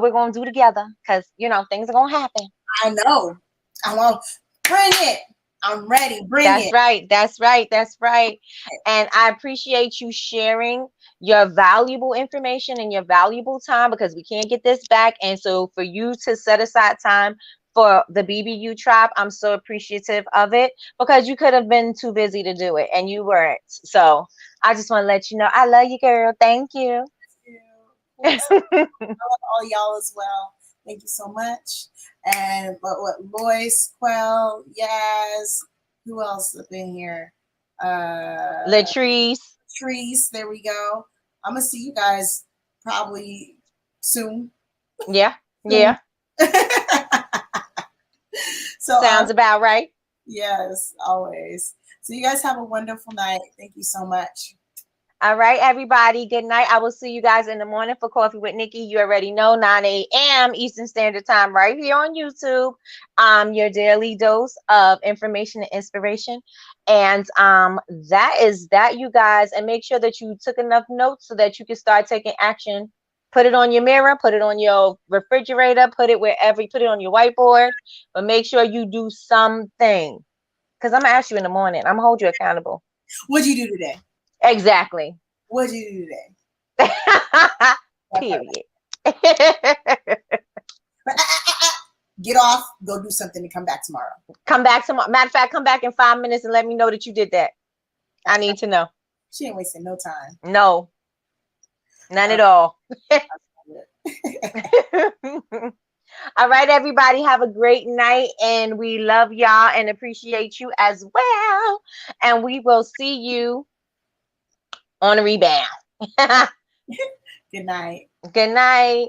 we're going to do together, because, things are going to happen. I know. I want bring it. I'm ready. Bring That's it. right. That's right. That's right. And I appreciate you sharing your valuable information and your valuable time, because we can't get this back. And so for you to set aside time for the BBU tribe, I'm so appreciative of it, because you could have been too busy to do it and you weren't. So I just want to let you know I love you, girl. Thank you. I love all y'all as well. Thank you so much. And what Lois, Quell, Yaz, who else up in here? Latrice. Trees, there we go. I'm gonna see you guys probably soon. Yeah. Yeah. So sounds about right. Yes, always. So you guys have a wonderful night. Thank you so much. All right, everybody. Good night. I will see you guys in the morning for Coffee with Nikki. You already know, 9 a.m. Eastern Standard Time, right here on YouTube. Your daily dose of information and inspiration. And that is that, you guys. And make sure that you took enough notes so that you can start taking action. Put it on your mirror, put it on your refrigerator, put it wherever, put it on your whiteboard. But make sure you do something. Because I'm going to ask you in the morning. I'm going to hold you accountable. What'd you do today? Exactly. What'd you do today? Period. Get off, go do something, and come back tomorrow. Come back tomorrow. Matter of fact, come back in 5 minutes and let me know that you did that. I need to know. She ain't wasting no time. No. None at all. All right, everybody. Have a great night. And we love y'all and appreciate you as well. And we will see you on a rebound. Good night. Good night.